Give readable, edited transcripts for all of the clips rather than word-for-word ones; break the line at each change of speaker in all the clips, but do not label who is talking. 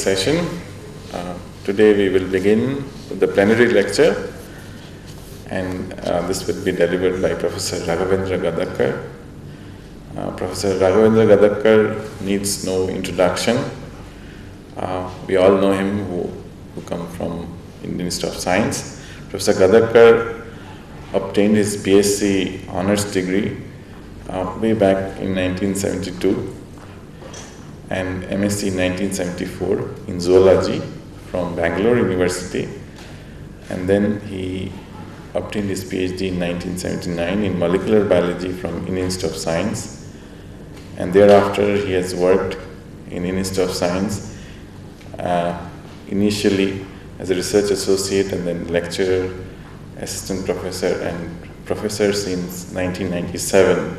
session. Today we will begin with the plenary lecture, and this will be delivered by Professor Raghavendra Gadagkar. Professor Raghavendra Gadagkar needs no introduction. We all know him who come from Indian Institute of Science. Professor Gadagkar obtained his BSc honors degree way back in 1972 and MSc in 1974 in zoology from Bangalore University, and then he obtained his PhD in 1979 in molecular biology from Indian Institute of Science, and thereafter he has worked in Indian Institute of Science initially as a research associate and then lecturer, assistant professor and professor since 1997,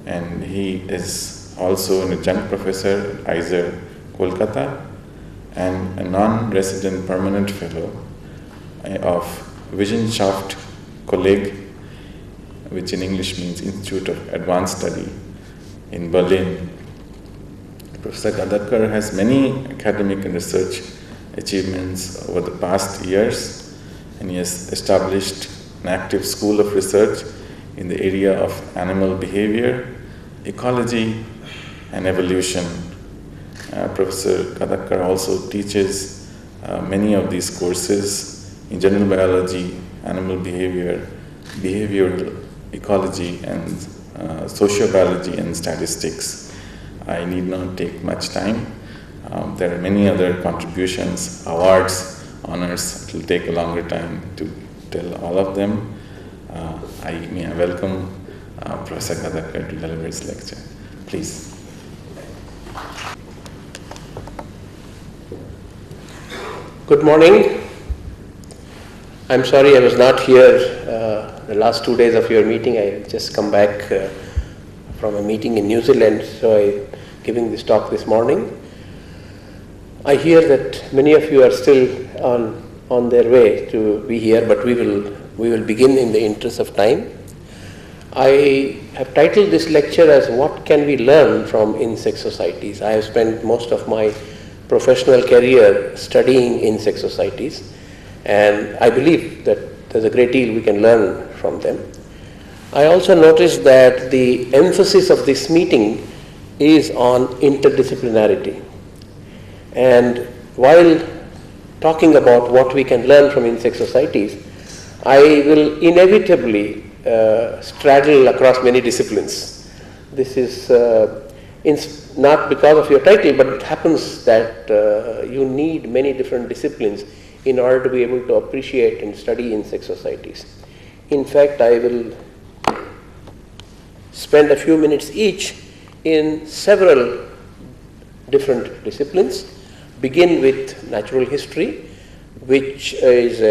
and he is also an adjunct professor at IISER, Kolkata, and a non-resident permanent fellow of Wissenschaft Kolleg, which in English means Institute of Advanced Study in Berlin. Professor Gadagkar has many academic and research achievements over the past years, and he has established an active school of research in the area of animal behavior, ecology, and evolution. Professor Gadagkar also teaches many of these courses in general biology, animal behavior, behavioral ecology, and sociobiology and statistics. I need not take much time. There are many other contributions, awards, honors. It will take a longer time to tell all of them. I may welcome Professor Gadagkar to deliver his lecture. Please.
Good morning. I'm sorry I was not here the last 2 days of your meeting. I just come back from a meeting in New Zealand, so I'm giving this talk this morning. I hear that many of you are still on their way to be here, but we will begin in the interest of time. I have titled this lecture as "What Can We Learn from Insect Societies?" I have spent most of my professional career studying insect societies, and I believe that there's a great deal we can learn from them. I also noticed that the emphasis of this meeting is on interdisciplinarity, and while talking about what we can learn from insect societies, I will inevitably straddle across many disciplines. This is not because of your title, but it happens that you need many different disciplines in order to be able to appreciate and study insect societies. In fact, I will spend a few minutes each in several different disciplines. Begin with natural history, which is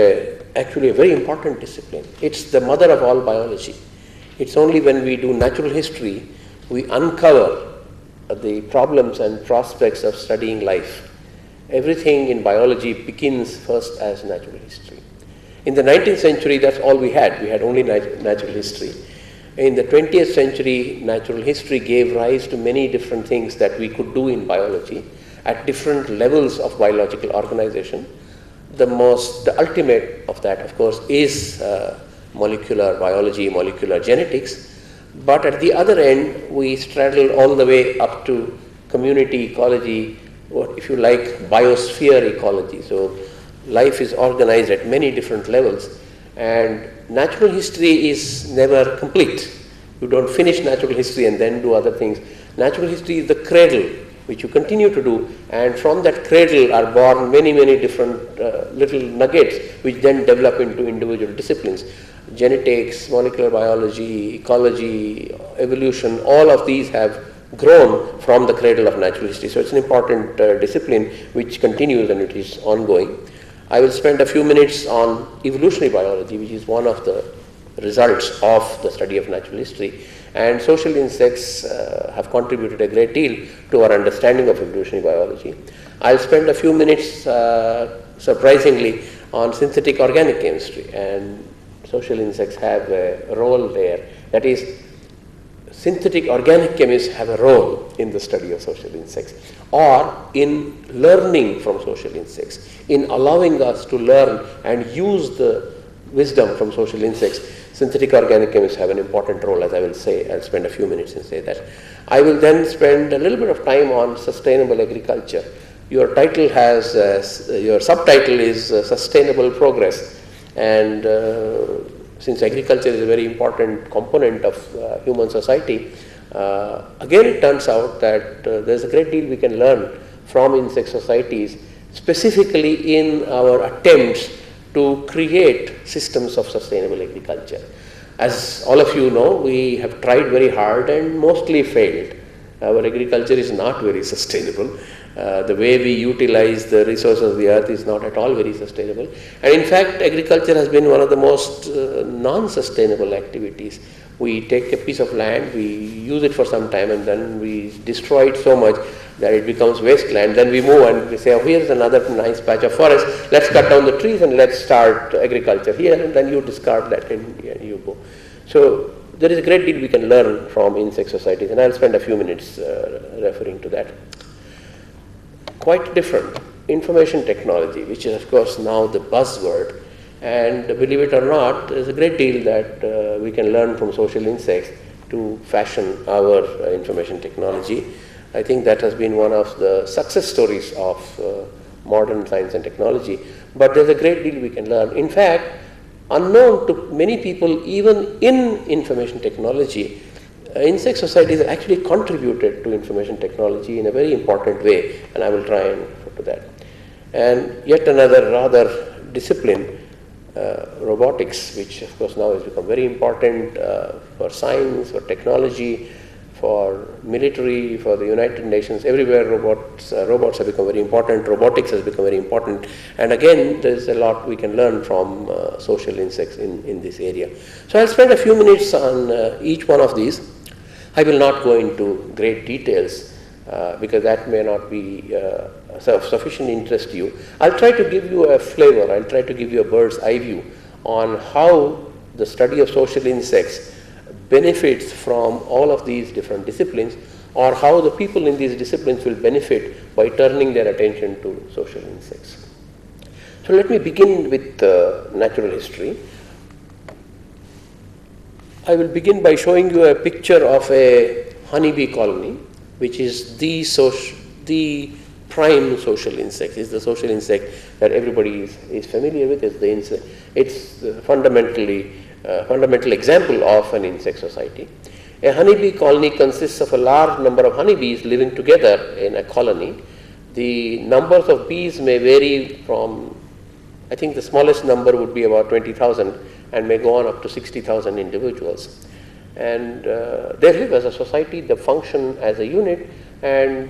actually a very important discipline. It's the mother of all biology. It's only when we do natural history we uncover the problems and prospects of studying life. Everything in biology begins first as natural history. In the 19th century, that's all we had. We had only natural history. In the 20th century, natural history gave rise to many different things that we could do in biology at different levels of biological organization. The ultimate of that, of course, is molecular biology, molecular genetics. But at the other end, we straddle all the way up to community ecology, or if you like, biosphere ecology. So life is organized at many different levels, and natural history is never complete. You don't finish natural history and then do other things. Natural history is the cradle, which you continue to do, and from that cradle are born many, many different little nuggets, which then develop into individual disciplines. Genetics, molecular biology, ecology, evolution, all of these have grown from the cradle of natural history. So it's an important discipline which continues and it is ongoing. I will spend a few minutes on evolutionary biology, which is one of the results of the study of natural history. And social insects have contributed a great deal to our understanding of evolutionary biology. I'll spend a few minutes, surprisingly, on synthetic organic chemistry, and social insects have a role there. That is, synthetic organic chemists have a role in the study of social insects, or in learning from social insects, in allowing us to learn and use the wisdom from social insects. Synthetic organic chemists have an important role, as I will say. I'll spend a few minutes and say that. I will then spend a little bit of time on sustainable agriculture. Your title has, your subtitle is Sustainable Progress, and since agriculture is a very important component of human society, again it turns out that there's a great deal we can learn from insect societies, specifically in our attempts to create systems of sustainable agriculture. As all of you know, we have tried very hard and mostly failed. Our agriculture is not very sustainable. The way we utilize the resources of the earth is not at all very sustainable. And in fact, agriculture has been one of the most non-sustainable activities. We take a piece of land, we use it for some time, and then we destroy it so much that it becomes wasteland. Then we move and we say, oh, here's another nice patch of forest, let's cut down the trees and let's start agriculture here, and then you discard that and you go. So there is a great deal we can learn from insect societies, and I'll spend a few minutes referring to that. Quite different, information technology, which is of course now the buzzword. And believe it or not, there's a great deal that we can learn from social insects to fashion our information technology. I think that has been one of the success stories of modern science and technology. But there's a great deal we can learn. In fact, unknown to many people, even in information technology, insect societies have actually contributed to information technology in a very important way, and I will try and refer to that. And yet another rather discipline, robotics, which of course now has become very important for science, for technology, for military, for the United Nations. Everywhere robots have become very important, robotics has become very important, and again there's a lot we can learn from social insects in this area. So I'll spend a few minutes on each one of these. I will not go into great details because that may not be of sufficient interest to you. I'll try to give you a flavor, I'll try to give you a bird's eye view on how the study of social insects benefits from all of these different disciplines, or how the people in these disciplines will benefit by turning their attention to social insects. So let me begin with natural history. I will begin by showing you a picture of a honeybee colony, which is the prime social insect. It's the social insect that everybody is familiar with. It's the insect. It's the fundamental example of an insect society. A honeybee colony consists of a large number of honeybees living together in a colony. The numbers of bees may vary from, I think the smallest number would be about 20,000 and may go on up to 60,000 individuals. And they live as a society, they function as a unit, and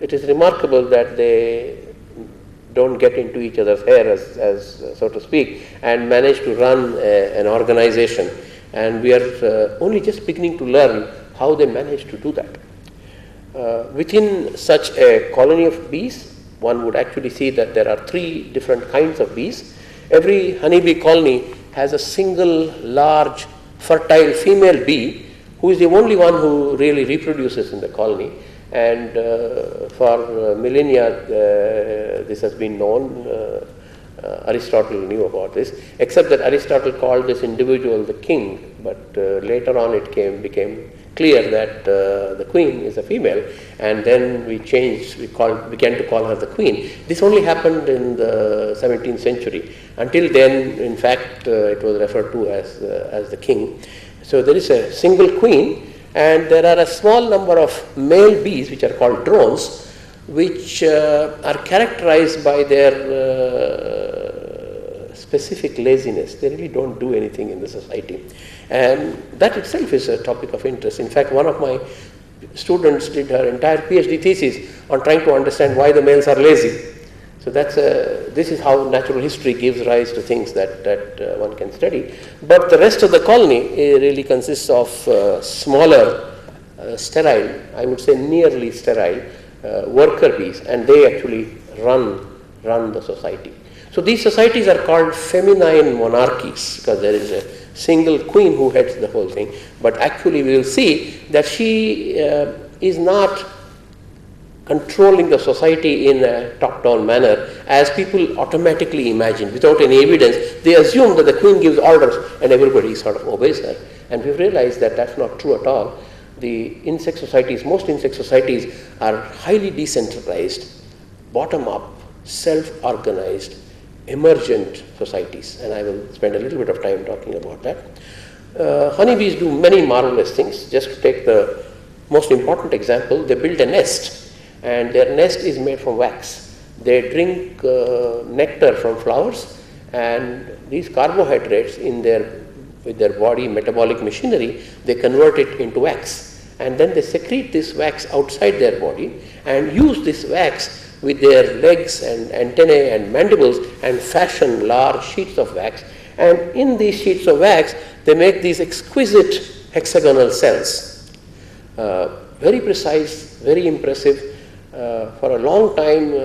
it is remarkable that they don't get into each other's hair, as so to speak, and manage to run an organization. And we are only just beginning to learn how they manage to do that. Within such a colony of bees, one would actually see that there are 3 different kinds of bees. Every honeybee colony has a single large fertile female bee who is the only one who really reproduces in the colony. And for millennia this has been known. Aristotle knew about this, except that Aristotle called this individual the king, but later on it became clear that the queen is a female, and then we began to call her the queen. This only happened in the 17th century. Until then, in fact, it was referred to as the king. So there is a single queen, and there are a small number of male bees, which are called drones, which are characterized by their specific laziness. They really don't do anything in the society. And that itself is a topic of interest. In fact, one of my students did her entire PhD thesis on trying to understand why the males are lazy. So this is how natural history gives rise to things that one can study. But the rest of the colony really consists of smaller, sterile, I would say nearly sterile, worker bees, and they actually run the society. So these societies are called feminine monarchies because there is a single queen who heads the whole thing. But actually we will see that she is not controlling the society in a top-down manner as people automatically imagine. Without any evidence, they assume that the queen gives orders and everybody sort of obeys her. And we've realized that that's not true at all. The insect societies, most insect societies are highly decentralized, bottom-up, self-organized, emergent societies. And I will spend a little bit of time talking about that. Honeybees do many marvelous things. Just to take the most important example, they build a nest. And their nest is made from wax. They drink nectar from flowers, and these carbohydrates with their body metabolic machinery, they convert it into wax. And then they secrete this wax outside their body and use this wax with their legs and antennae and mandibles and fashion large sheets of wax. And in these sheets of wax, they make these exquisite hexagonal cells. Very precise, very impressive. For a long time,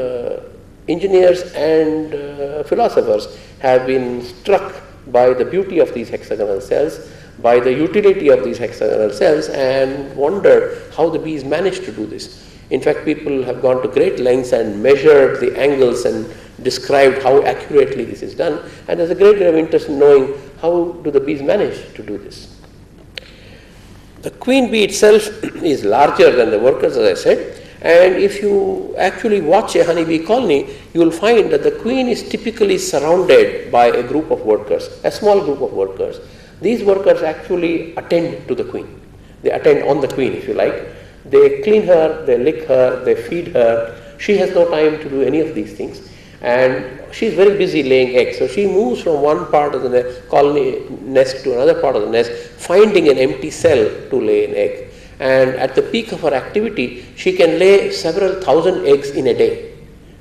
engineers and philosophers have been struck by the beauty of these hexagonal cells, by the utility of these hexagonal cells, and wondered how the bees managed to do this. In fact, people have gone to great lengths and measured the angles and described how accurately this is done. And there's a great deal of interest in knowing how do the bees manage to do this. The queen bee itself is larger than the workers, as I said. And if you actually watch a honeybee colony, you will find that the queen is typically surrounded by a group of workers, a small group of workers. These workers actually attend to the queen. They attend on the queen, if you like. They clean her, they lick her, they feed her. She has no time to do any of these things. And she's very busy laying eggs. So she moves from one part of the colony nest to another part of the nest, finding an empty cell to lay an egg. And at the peak of her activity, she can lay several thousand eggs in a day.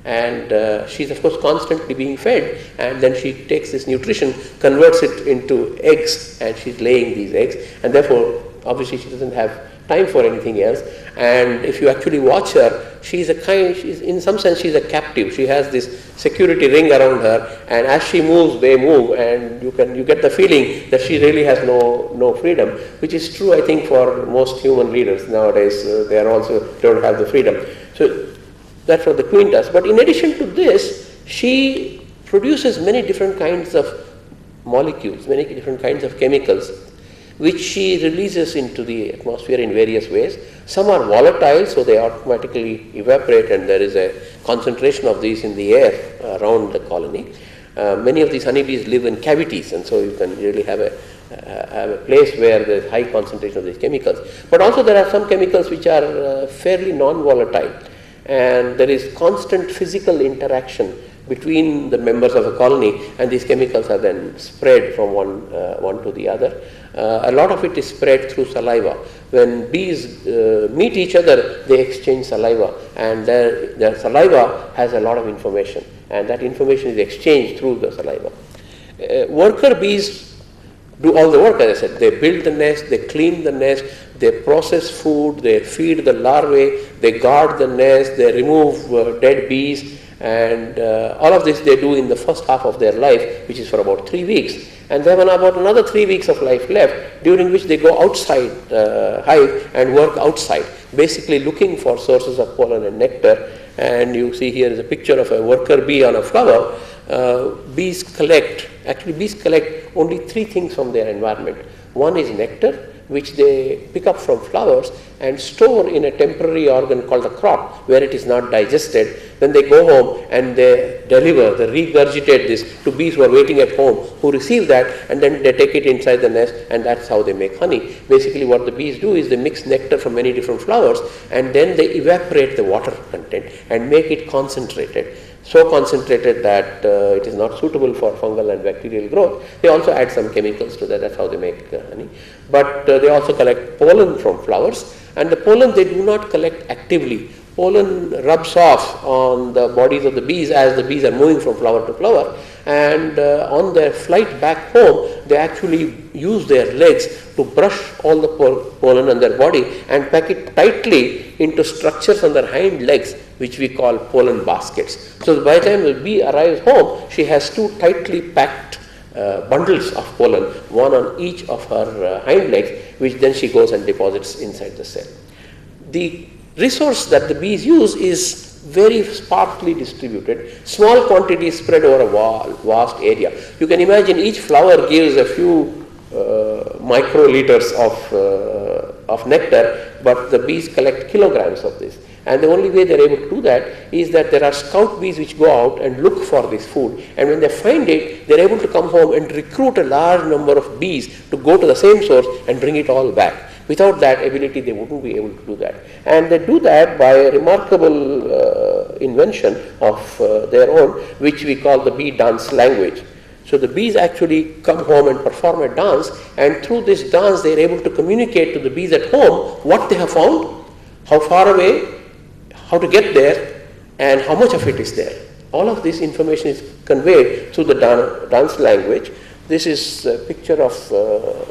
And she's of course constantly being fed, and then she takes this nutrition, converts it into eggs, and she's laying these eggs. And therefore, obviously she doesn't have time for anything else. And if you actually watch her, in some sense she's a captive. She has this security ring around her, and as she moves, they move, and you get the feeling that she really has no freedom, which is true, I think, for most human leaders nowadays. They don't have the freedom. So that's what the queen does. But in addition to this, she produces many different kinds of molecules, many different kinds of chemicals, which she releases into the atmosphere in various ways. Some are volatile, so they automatically evaporate, and there is a concentration of these in the air around the colony. Many of these honeybees live in cavities, and so you can really have a place where there is high concentration of these chemicals. But also there are some chemicals which are fairly non-volatile, and there is constant physical interaction between the members of a colony, and these chemicals are then spread from one to the other. A lot of it is spread through saliva. When bees meet each other, they exchange saliva, and their saliva has a lot of information, and that information is exchanged through the saliva. Worker bees do all the work, as I said. They build the nest, they clean the nest, they process food, they feed the larvae, they guard the nest, they remove dead bees, and all of this they do in the first half of their life, which is for about 3 weeks. And they have about another 3 weeks of life left, during which they go outside hive and work outside, basically looking for sources of pollen and nectar. And you see here is a picture of a worker bee on a flower. Bees collect only 3 things from their environment. One is nectar, which they pick up from flowers and store in a temporary organ called the crop, where it is not digested. Then they go home and they regurgitate this to bees who are waiting at home, who receive that, and then they take it inside the nest, and that's how they make honey. Basically what the bees do is they mix nectar from many different flowers, and then they evaporate the water content and make it concentrated. So concentrated that it is not suitable for fungal and bacterial growth. They also add some chemicals to that. That's how they make honey. But they also collect pollen from flowers, and the pollen they do not collect actively. Pollen rubs off on the bodies of the bees as the bees are moving from flower to flower, and on their flight back home, they actually use their legs to brush all the pollen on their body and pack it tightly into structures on their hind legs, which we call pollen baskets. So by the time the bee arrives home, she has 2 tightly packed bundles of pollen, one on each of her hind legs, which then she goes and deposits inside the cell. The resource that the bees use is very sparsely distributed, small quantities spread over a vast area. You can imagine each flower gives a few microliters of nectar, but the bees collect kilograms of this. And the only way they are able to do that is that there are scout bees which go out and look for this food, and when they find it, they are able to come home and recruit a large number of bees to go to the same source and bring it all back. Without that ability, they wouldn't be able to do that. And they do that by a remarkable invention of their own, which we call the bee dance language. So the bees actually come home and perform a dance, and through this dance they are able to communicate to the bees at home what they have found, how far away, how to get there, and how much of it is there. All of this information is conveyed through the dance language. This is a picture of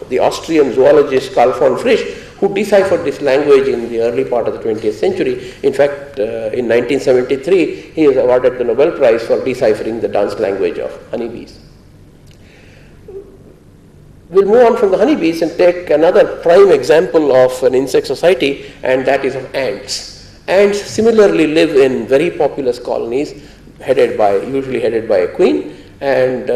the Austrian zoologist Carl von Frisch, who deciphered this language in the early part of the 20th century. In fact, in 1973, he was awarded the Nobel Prize for deciphering the dance language of honeybees. We'll move on from the honeybees and take another prime example of an insect society, and that is of ants. Ants similarly live in very populous colonies, usually headed by a queen, and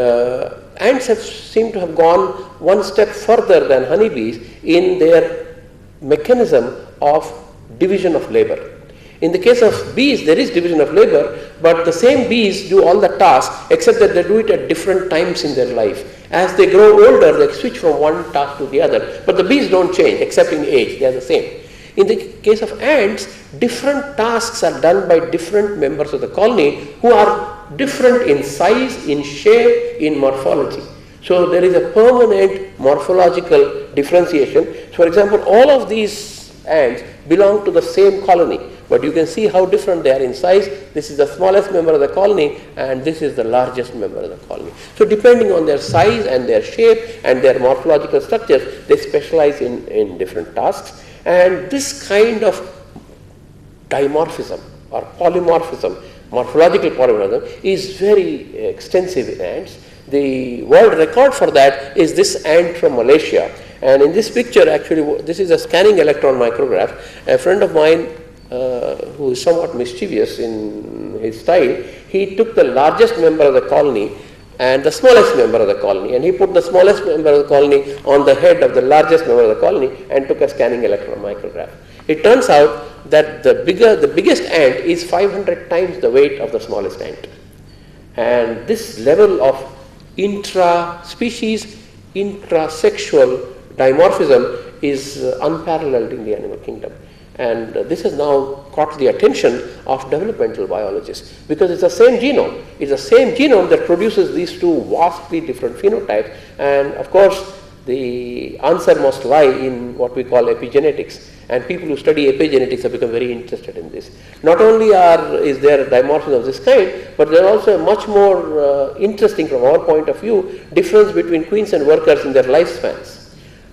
ants seem to have gone one step further than honeybees in their mechanism of division of labor. In the case of bees, there is division of labor, but the same bees do all the tasks, except that they do it at different times in their life. As they grow older, they switch from one task to the other, but the bees don't change, except in age, they are the same. In the case of ants, different tasks are done by different members of the colony who are different in size, in shape, in morphology. So there is a permanent morphological differentiation. For example, all of these ants belong to the same colony, but you can see how different they are in size. This is the smallest member of the colony, and this is the largest member of the colony. So depending on their size and their shape and their morphological structures, they specialize in different tasks. And this kind of dimorphism or polymorphism, morphological polymorphism, is very extensive in ants. The world record for that is this ant from Malaysia. And in this picture, actually, this is a scanning electron micrograph. A friend of mine who is somewhat mischievous in his style, he took the largest member of the colony and the smallest member of the colony, and he put the smallest member of the colony on the head of the largest member of the colony and took a scanning electron micrograph. It turns out that the biggest ant is 500 times the weight of the smallest ant. And this level of intra-species, intra-sexual dimorphism is unparalleled in the animal kingdom. And this has now caught the attention of developmental biologists, because it's the same genome. It's the same genome that produces these two vastly different phenotypes. And of course, the answer must lie in what we call epigenetics. And people who study epigenetics have become very interested in this. Not only is there a dimorphism of this kind, but there is also a much more interesting, from our point of view, difference between queens and workers in their lifespans.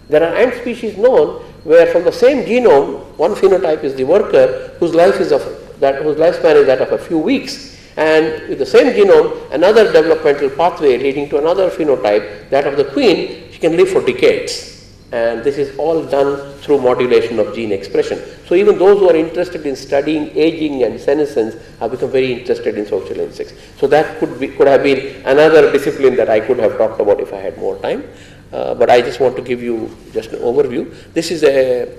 There are ant species known where from the same genome, one phenotype is the worker whose lifespan is that of a few weeks, and with the same genome, another developmental pathway leading to another phenotype, that of the queen, she can live for decades. And this is all done through modulation of gene expression. So even those who are interested in studying aging and senescence have become very interested in social insects. So that could have been another discipline that I could have talked about if I had more time. But I just want to give you just an overview. This is a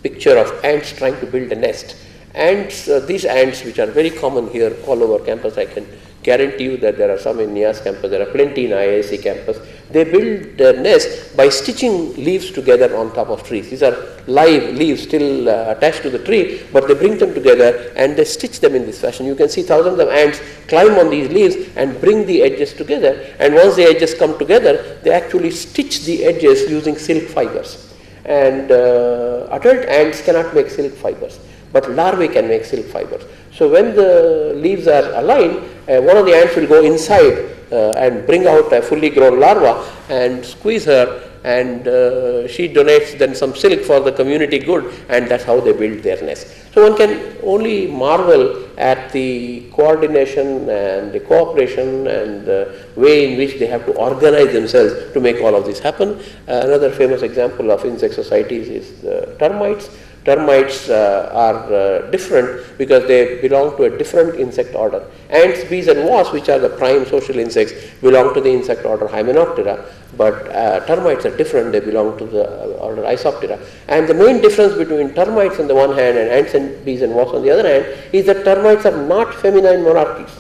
picture of ants trying to build a nest. Ants, these ants, which are very common here all over campus, I can guarantee you that there are some in NIAS campus, there are plenty in IISc campus. They build their nest by stitching leaves together on top of trees. These are live leaves still attached to the tree, but they bring them together and they stitch them in this fashion. You can see thousands of ants climb on these leaves and bring the edges together, and once the edges come together, they actually stitch the edges using silk fibers. And adult ants cannot make silk fibers, but larvae can make silk fibers. So when the leaves are aligned, one of the ants will go inside and bring out a fully grown larva and squeeze her, and she donates then some silk for the community good, and that's how they build their nest. So one can only marvel at the coordination and the cooperation and the way in which they have to organize themselves to make all of this happen. Another famous example of insect societies is the termites. Termites are different because they belong to a different insect order. Ants, bees and wasps, which are the prime social insects, belong to the insect order Hymenoptera, but termites are different, they belong to the order Isoptera. And the main difference between termites on the one hand and ants and bees and wasps on the other hand is that termites are not feminine monarchies.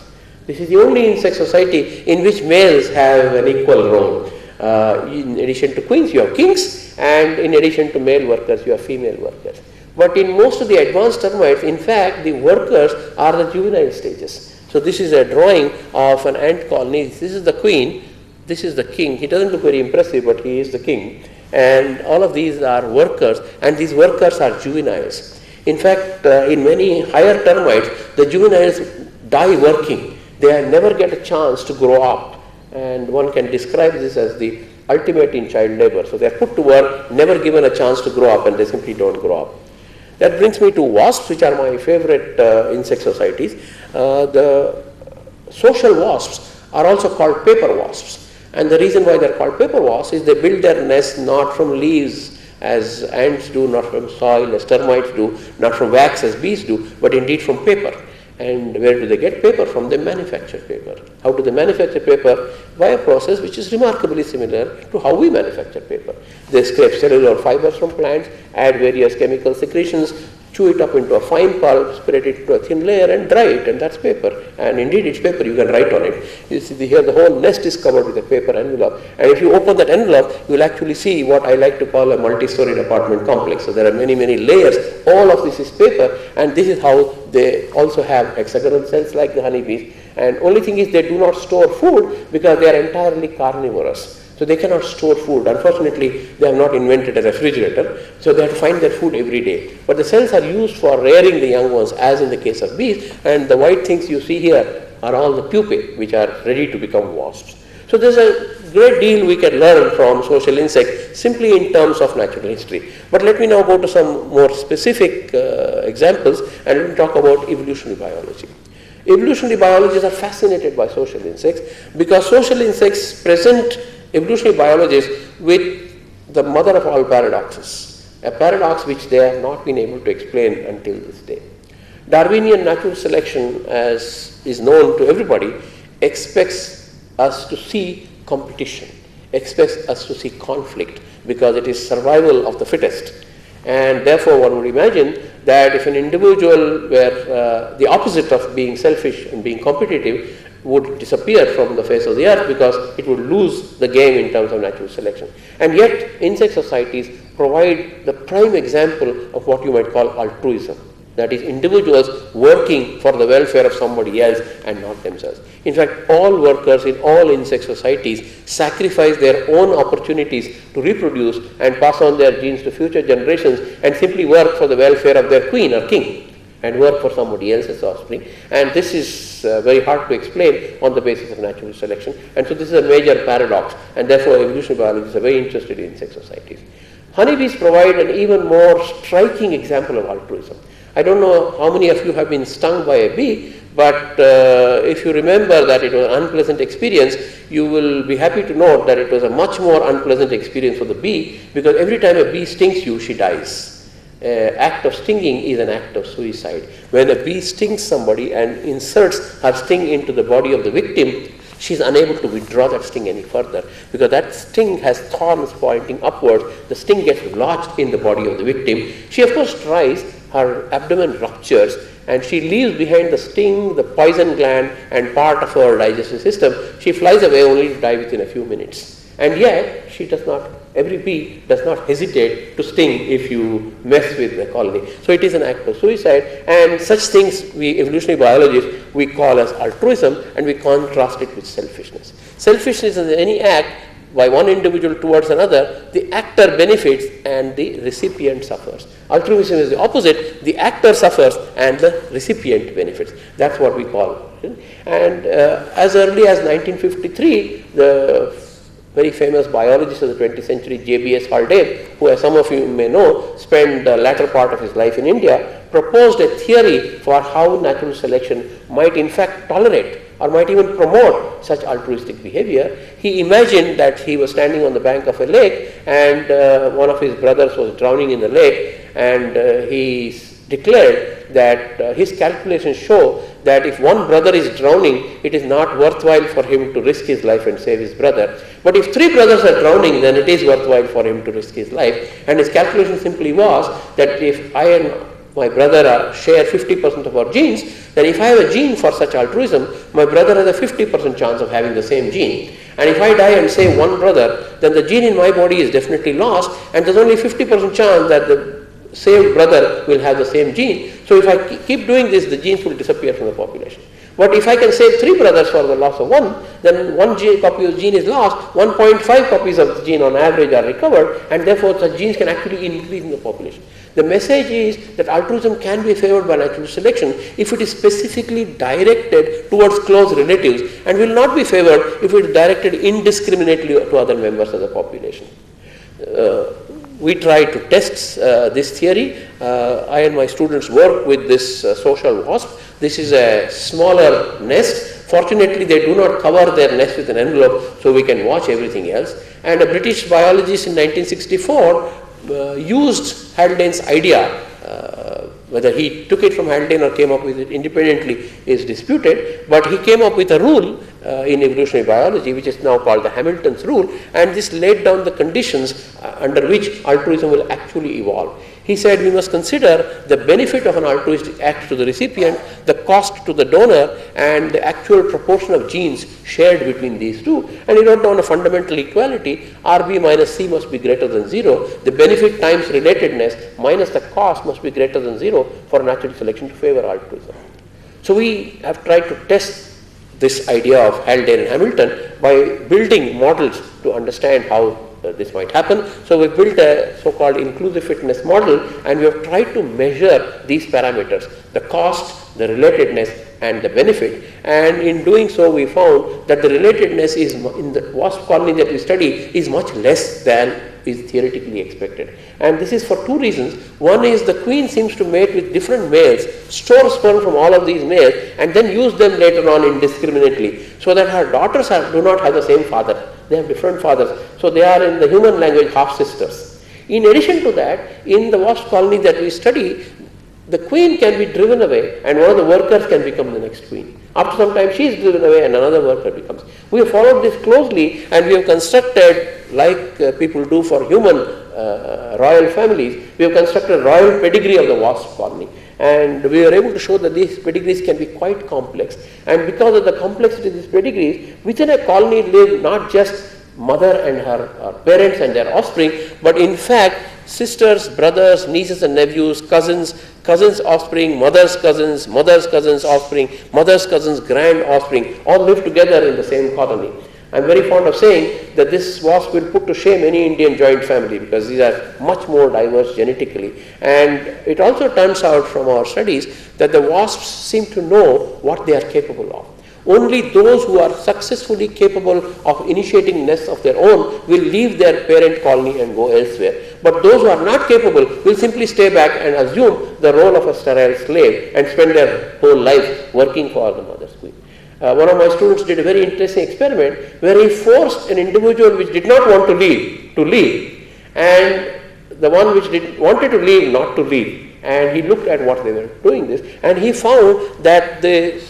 This is the only insect society in which males have an equal role. In addition to queens, you have kings, and in addition to male workers, you have female workers. But in most of the advanced termites, in fact, the workers are the juvenile stages. So this is a drawing of an ant colony. This is the queen, this is the king. He doesn't look very impressive, but he is the king. And all of these are workers, and these workers are juveniles. In fact, in many higher termites, the juveniles die working. They never get a chance to grow up. And one can describe this as the ultimate in child labor. So they are put to work, never given a chance to grow up, and they simply don't grow up. That brings me to wasps, which are my favorite insect societies. The social wasps are also called paper wasps. And the reason why they're called paper wasps is they build their nests not from leaves as ants do, not from soil as termites do, not from wax as bees do, but indeed from paper. And where do they get paper from? They manufacture paper. How do they manufacture paper? By a process which is remarkably similar to how we manufacture paper. They scrape cellular fibers from plants, add various chemical secretions, chew it up into a fine pulp, spread it to a thin layer and dry it, and that's paper. And indeed it's paper, you can write on it. You see here the whole nest is covered with a paper envelope. And if you open that envelope, you will actually see what I like to call a multi-storied apartment complex. So there are many, many layers. All of this is paper, and this is how they also have hexagonal cells like the honeybees. And only thing is they do not store food because they are entirely carnivorous. So they cannot store food. Unfortunately, they have not invented a refrigerator, so they have to find their food every day. But the cells are used for rearing the young ones, as in the case of bees, and the white things you see here are all the pupae, which are ready to become wasps. So there's a great deal we can learn from social insects simply in terms of natural history. But let me now go to some more specific examples, and let me talk about evolutionary biology. Evolutionary biologists are fascinated by social insects because social insects present evolutionary biologists with the mother of all paradoxes, a paradox which they have not been able to explain until this day. Darwinian natural selection, as is known to everybody, expects us to see competition, expects us to see conflict, because it is survival of the fittest. And therefore one would imagine that if an individual were the opposite of being selfish and being competitive, would disappear from the face of the earth because it would lose the game in terms of natural selection. And yet insect societies provide the prime example of what you might call altruism. That is, individuals working for the welfare of somebody else and not themselves. In fact, all workers in all insect societies sacrifice their own opportunities to reproduce and pass on their genes to future generations and simply work for the welfare of their queen or king and work for somebody else's offspring. And this is very hard to explain on the basis of natural selection. And so this is a major paradox, and therefore evolutionary biologists are very interested in insect societies. Honeybees provide an even more striking example of altruism. I don't know how many of you have been stung by a bee, but if you remember that it was an unpleasant experience, you will be happy to note that it was a much more unpleasant experience for the bee, because every time a bee stings you, she dies. Act of stinging is an act of suicide. When a bee stings somebody and inserts her sting into the body of the victim, she is unable to withdraw that sting any further, because that sting has thorns pointing upwards. The sting gets lodged in the body of the victim. She of course tries, her abdomen ruptures, and she leaves behind the sting, the poison gland, and part of her digestive system. She flies away only to die within a few minutes. And yet, she does not, every bee does not hesitate to sting if you mess with the colony. So it is an act of suicide, and such things we evolutionary biologists, we call as altruism, and we contrast it with selfishness. Selfishness is any act by one individual towards another. The actor benefits and the recipient suffers. Altruism is the opposite. The actor suffers and the recipient benefits. That's what we call it. And as early as 1953, the very famous biologist of the 20th century, J.B.S. Haldane, who, as some of you may know, spent the latter part of his life in India, proposed a theory for how natural selection might in fact tolerate or might even promote such altruistic behavior. He imagined that he was standing on the bank of a lake and one of his brothers was drowning in the lake, and he declared that his calculations show that if one brother is drowning, it is not worthwhile for him to risk his life and save his brother. But if 3 brothers are drowning, then it is worthwhile for him to risk his life. And his calculation simply was that if I and my brother share 50% of our genes, then if I have a gene for such altruism, my brother has a 50% chance of having the same gene. And if I die and save one brother, then the gene in my body is definitely lost, and there's only 50% chance that the saved brother will have the same gene. So if I keep doing this, the genes will disappear from the population. But if I can save 3 brothers for the loss of one, then one copy of gene is lost, 1.5 copies of the gene on average are recovered, and therefore such genes can actually increase in the population. The message is that altruism can be favored by natural selection if it is specifically directed towards close relatives, and will not be favored if it is directed indiscriminately to other members of the population. We try to test this theory. I and my students work with this social wasp. This is a smaller nest. Fortunately, they do not cover their nest with an envelope, so we can watch everything else. And a British biologist in 1964 used Haldane's idea. Whether he took it from Haldane or came up with it independently is disputed, but he came up with a rule in evolutionary biology, which is now called the Hamilton's rule, and this laid down the conditions under which altruism will actually evolve. He said we must consider the benefit of an altruistic act to the recipient, the cost to the donor, and the actual proportion of genes shared between these two. And he wrote down a fundamental equality: RB minus C must be greater than 0. The benefit times relatedness minus the cost must be greater than 0 for natural selection to favor altruism. So we have tried to test this idea of Haldane and Hamilton by building models to understand how this might happen. So we built a so-called inclusive fitness model, and we have tried to measure these parameters: the cost, the relatedness, and the benefit. And in doing so, we found that the relatedness is in the wasp colony that we study is much less than is theoretically expected. And this is for 2 reasons. One is the queen seems to mate with different males, store sperm from all of these males, and then use them later on indiscriminately, so that her daughters do not have the same father. They have different fathers. So they are, in the human language, half sisters. In addition to that, in the wasp colony that we study, the queen can be driven away and one of the workers can become the next queen. After some time, she is driven away and another worker becomes. We have followed this closely, and we have constructed, like people do for human royal families, we have constructed a royal pedigree of the wasp colony. And we are able to show that these pedigrees can be quite complex. And because of the complexity of these pedigrees, within a colony live not just mother and her parents and their offspring, but in fact sisters, brothers, nieces and nephews, cousins, cousins' offspring, mother's cousins, offspring, mother's cousins' grand offspring, all live together in the same colony. I'm very fond of saying that this wasp will put to shame any Indian joint family, because these are much more diverse genetically. And it also turns out from our studies that the wasps seem to know what they are capable of. Only those who are successfully capable of initiating nests of their own will leave their parent colony and go elsewhere. But those who are not capable will simply stay back and assume the role of a sterile slave and spend their whole life working for the mother's queen. One of my students did a very interesting experiment where he forced an individual which did not want to leave, and the one which wanted to leave not to leave. And he looked at what they were doing this, and he found that the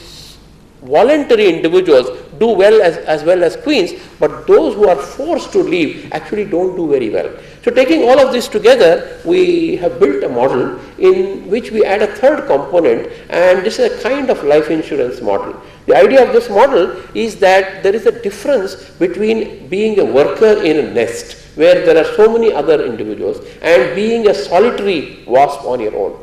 voluntary individuals do well as well as queens, but those who are forced to leave actually don't do very well. So taking all of this together, we have built a model in which we add a third component, and this is a kind of life insurance model. The idea of this model is that there is a difference between being a worker in a nest, where there are so many other individuals, and being a solitary wasp on your own.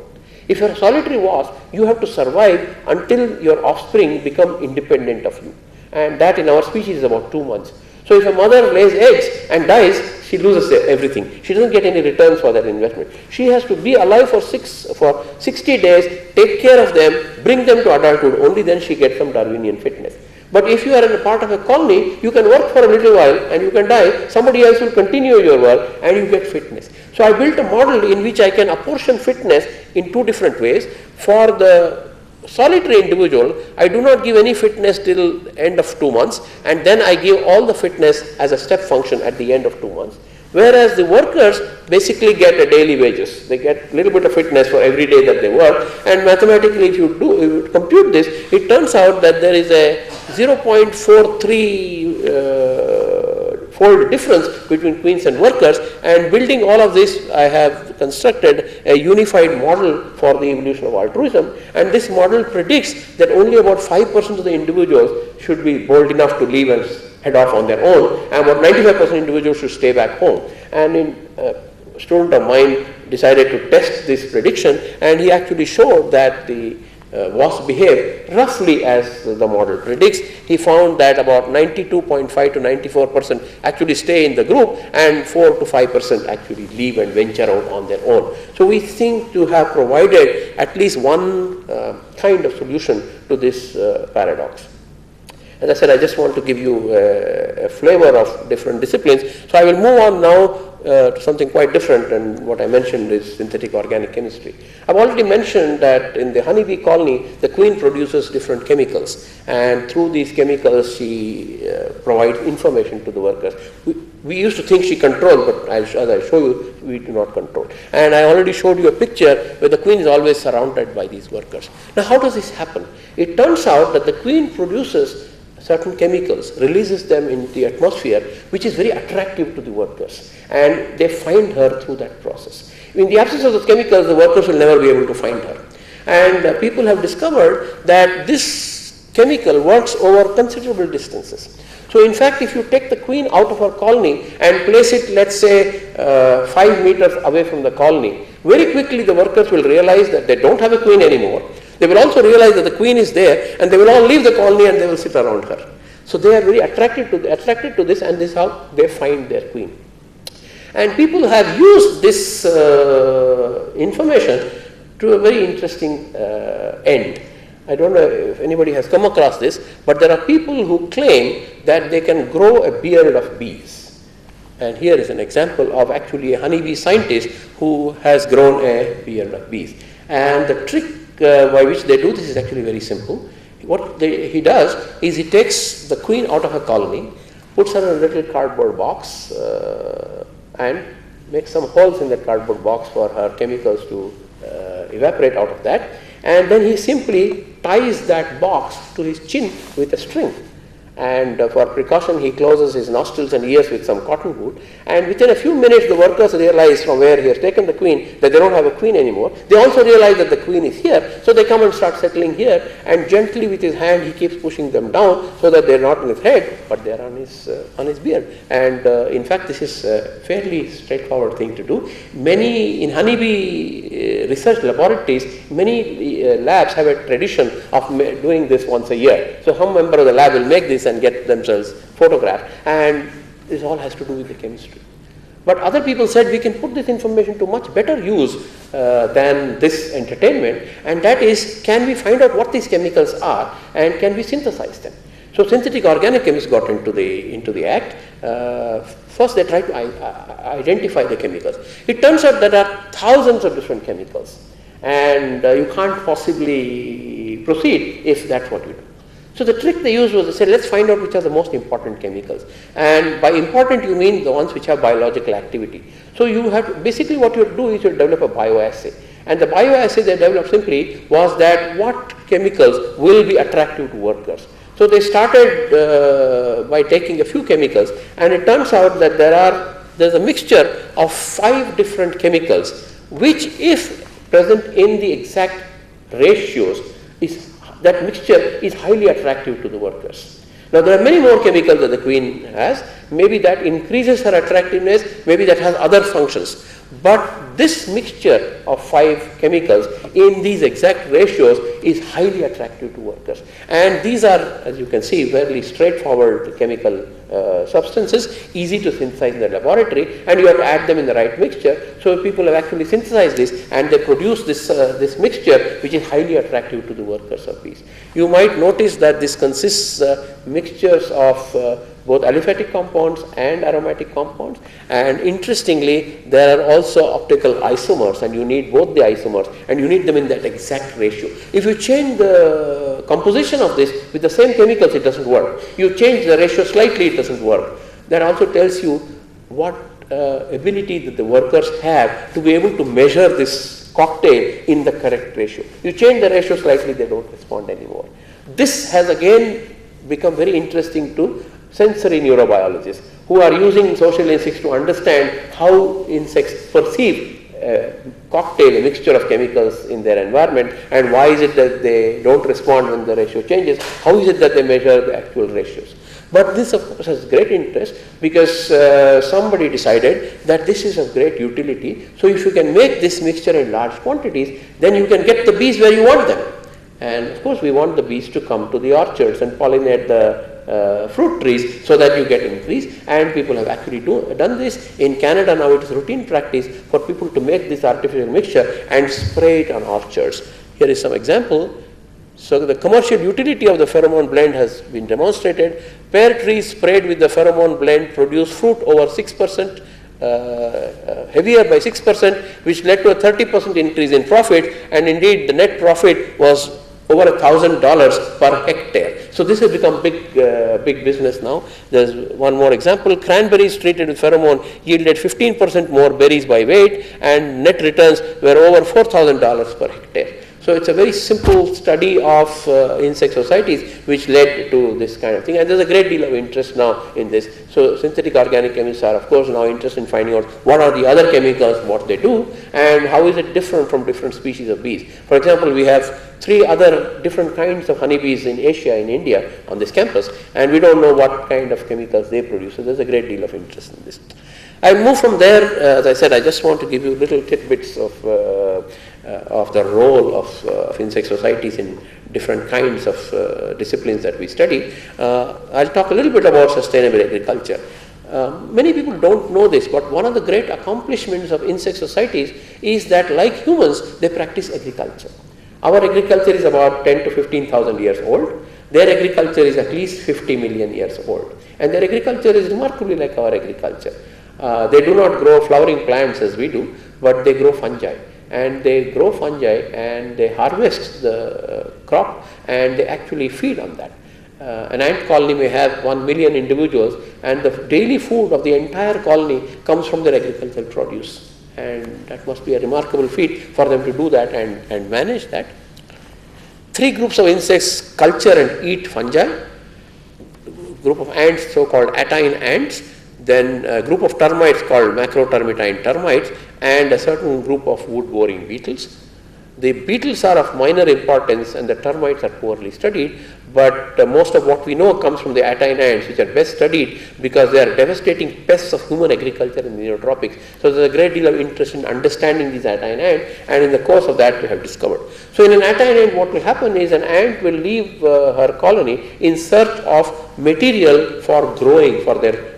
If you are a solitary wasp, you have to survive until your offspring become independent of you. And that in our species is about 2 months. So if a mother lays eggs and dies, she loses everything. She doesn't get any returns for that investment. She has to be alive for 60 days, take care of them, bring them to adulthood. Only then she gets some Darwinian fitness. But if you are in a part of a colony, you can work for a little while and you can die. Somebody else will continue your work and you get fitness. So I built a model in which I can apportion fitness in two different ways. For the solitary individual, I do not give any fitness till end of 2 months, and then I give all the fitness as a step function at the end of 2 months. Whereas the workers basically get a daily wages. They get a little bit of fitness for every day that they work, and mathematically if you compute this, it turns out that there is a 0.43 fold difference between queens and workers, and building all of this, I have constructed a unified model for the evolution of altruism, and this model predicts that only about 5% of the individuals should be bold enough to leave and head off on their own, and about 95% individuals should stay back home. And a student of mine decided to test this prediction, and he actually showed that the wasps behave roughly as the model predicts. He found that about 92.5 to 94% actually stay in the group, and 4 to 5% actually leave and venture out on their own. So we think to have provided at least one kind of solution to this paradox. As I said, I just want to give you a flavor of different disciplines. So I will move on now to something quite different, and what I mentioned is synthetic organic chemistry. I've already mentioned that in the honeybee colony, the queen produces different chemicals, and through these chemicals she provides information to the workers. We used to think she controlled, but as I show you, we do not control. And I already showed you a picture where the queen is always surrounded by these workers. Now how does this happen? It turns out that the queen produces certain chemicals, releases them in the atmosphere, which is very attractive to the workers, and they find her through that process. In the absence of those chemicals, the workers will never be able to find her. And people have discovered that this chemical works over considerable distances. So in fact, if you take the queen out of her colony and place it, let's say, 5 meters away from the colony, very quickly the workers will realize that they don't have a queen anymore. They will also realize that the queen is there, and they will all leave the colony and they will sit around her. So they are very attracted to this, and this is how they find their queen. And people have used this information to a very interesting end. I don't know if anybody has come across this, but there are people who claim that they can grow a beard of bees. And here is an example of actually a honeybee scientist who has grown a beard of bees. And the trick by which they do this is actually very simple. What he does is he takes the queen out of her colony, puts her in a little cardboard box, and makes some holes in that cardboard box for her chemicals to evaporate out of that, and then he simply ties that box to his chin with a string. And for precaution, he closes his nostrils and ears with some cotton wool, and within a few minutes the workers realize from where he has taken the queen that they don't have a queen anymore. They also realize that the queen is here, so they come and start settling here, and gently with his hand he keeps pushing them down so that they're not on his head but they're on his beard. And in fact, this is a fairly straightforward thing to do. Many in honeybee research laboratories, many labs have a tradition of doing this once a year. So some member of the lab will make this and get themselves photographed, and this all has to do with the chemistry. But other people said we can put this information to much better use than this entertainment, and that is, can we find out what these chemicals are and can we synthesize them? So synthetic organic chemists got into the act. First they tried to identify the chemicals. It turns out there are thousands of different chemicals, and you can't possibly proceed if that's what you do. So the trick they used was they said, let's find out which are the most important chemicals. And by important you mean the ones which have biological activity. So you have to, basically what you do is you develop a bioassay. And the bioassay they developed simply was that what chemicals will be attractive to workers. So they started by taking a few chemicals, and it turns out that there's a mixture of 5 different chemicals which, if present in the exact ratios, that mixture is highly attractive to the workers. Now there are many more chemicals that the queen has. maybe that increases her attractiveness, maybe that has other functions. But this mixture of 5 chemicals in these exact ratios is highly attractive to workers. And these are, as you can see, very straightforward chemical substances, easy to synthesize in the laboratory, and you have to add them in the right mixture. So people have actually synthesized this, and they produce this mixture which is highly attractive to the workers of bees. You might notice that this consists mixtures of both aliphatic compounds and aromatic compounds, and interestingly there are also optical isomers, and you need both the isomers, and you need them in that exact ratio. If you change the composition of this with the same chemicals, it doesn't work. You change the ratio slightly, it doesn't work. That also tells you what ability that the workers have to be able to measure this cocktail in the correct ratio. You change the ratio slightly, they don't respond anymore. This has again become very interesting to sensory neurobiologists who are using social insects to understand how insects perceive a cocktail, a mixture of chemicals in their environment, and why is it that they don't respond when the ratio changes, how is it that they measure the actual ratios. But this of course has great interest because somebody decided that this is of great utility. So if you can make this mixture in large quantities, then you can get the bees where you want them. And of course we want the bees to come to the orchards and pollinate the fruit trees so that you get increase, and people have actually done this. In Canada now it is routine practice for people to make this artificial mixture and spray it on orchards. Here is some example. So the commercial utility of the pheromone blend has been demonstrated. Pear trees sprayed with the pheromone blend produce fruit over 6%, heavier by 6%, which led to a 30% increase in profit, and indeed the net profit was over $1,000 per hectare. So this has become big business now. There's one more example. Cranberries treated with pheromone yielded 15% more berries by weight, and net returns were over $4,000 per hectare. So it's a very simple study of insect societies which led to this kind of thing, and there's a great deal of interest now in this. So synthetic organic chemists are of course now interested in finding out what are the other chemicals, what they do, and how is it different from different species of bees. For example, we have 3 other different kinds of honeybees in Asia, in India, on this campus, and we don't know what kind of chemicals they produce. So there's a great deal of interest in this. I move from there. As I said, I just want to give you little tidbits of the role of insect societies in different kinds of disciplines that we study. I'll talk a little bit about sustainable agriculture. Many people don't know this, but one of the great accomplishments of insect societies is that, like humans, they practice agriculture. Our agriculture is about 10 to 15,000 years old. Their agriculture is at least 50 million years old. And their agriculture is remarkably like our agriculture. They do not grow flowering plants as we do, but they grow fungi. And they grow fungi and they harvest the crop and they actually feed on that. An ant colony may have 1 million individuals, and the daily food of the entire colony comes from their agricultural produce. And that must be a remarkable feat for them to do that and manage that. 3 groups of insects culture and eat fungi. Group of ants, so-called atine ants, then a group of termites called macrotermitine termites, and a certain group of wood-boring beetles. The beetles are of minor importance and the termites are poorly studied, but most of what we know comes from the atine ants, which are best studied because they are devastating pests of human agriculture in the neotropics. So there's a great deal of interest in understanding these atine ants, and in the course of that we have discovered. So in an atine ant, what will happen is an ant will leave her colony in search of material for growing for their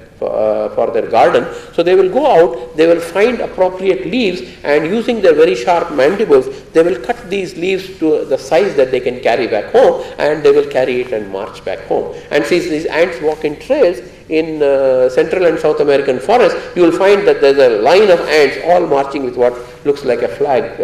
garden. So they will go out, they will find appropriate leaves, and using their very sharp mandibles, they will cut these leaves to the size that they can carry back home, and they will carry it and march back home. And since these ants walk in trails in Central and South American forests, you will find that there's a line of ants all marching with what looks like a flag,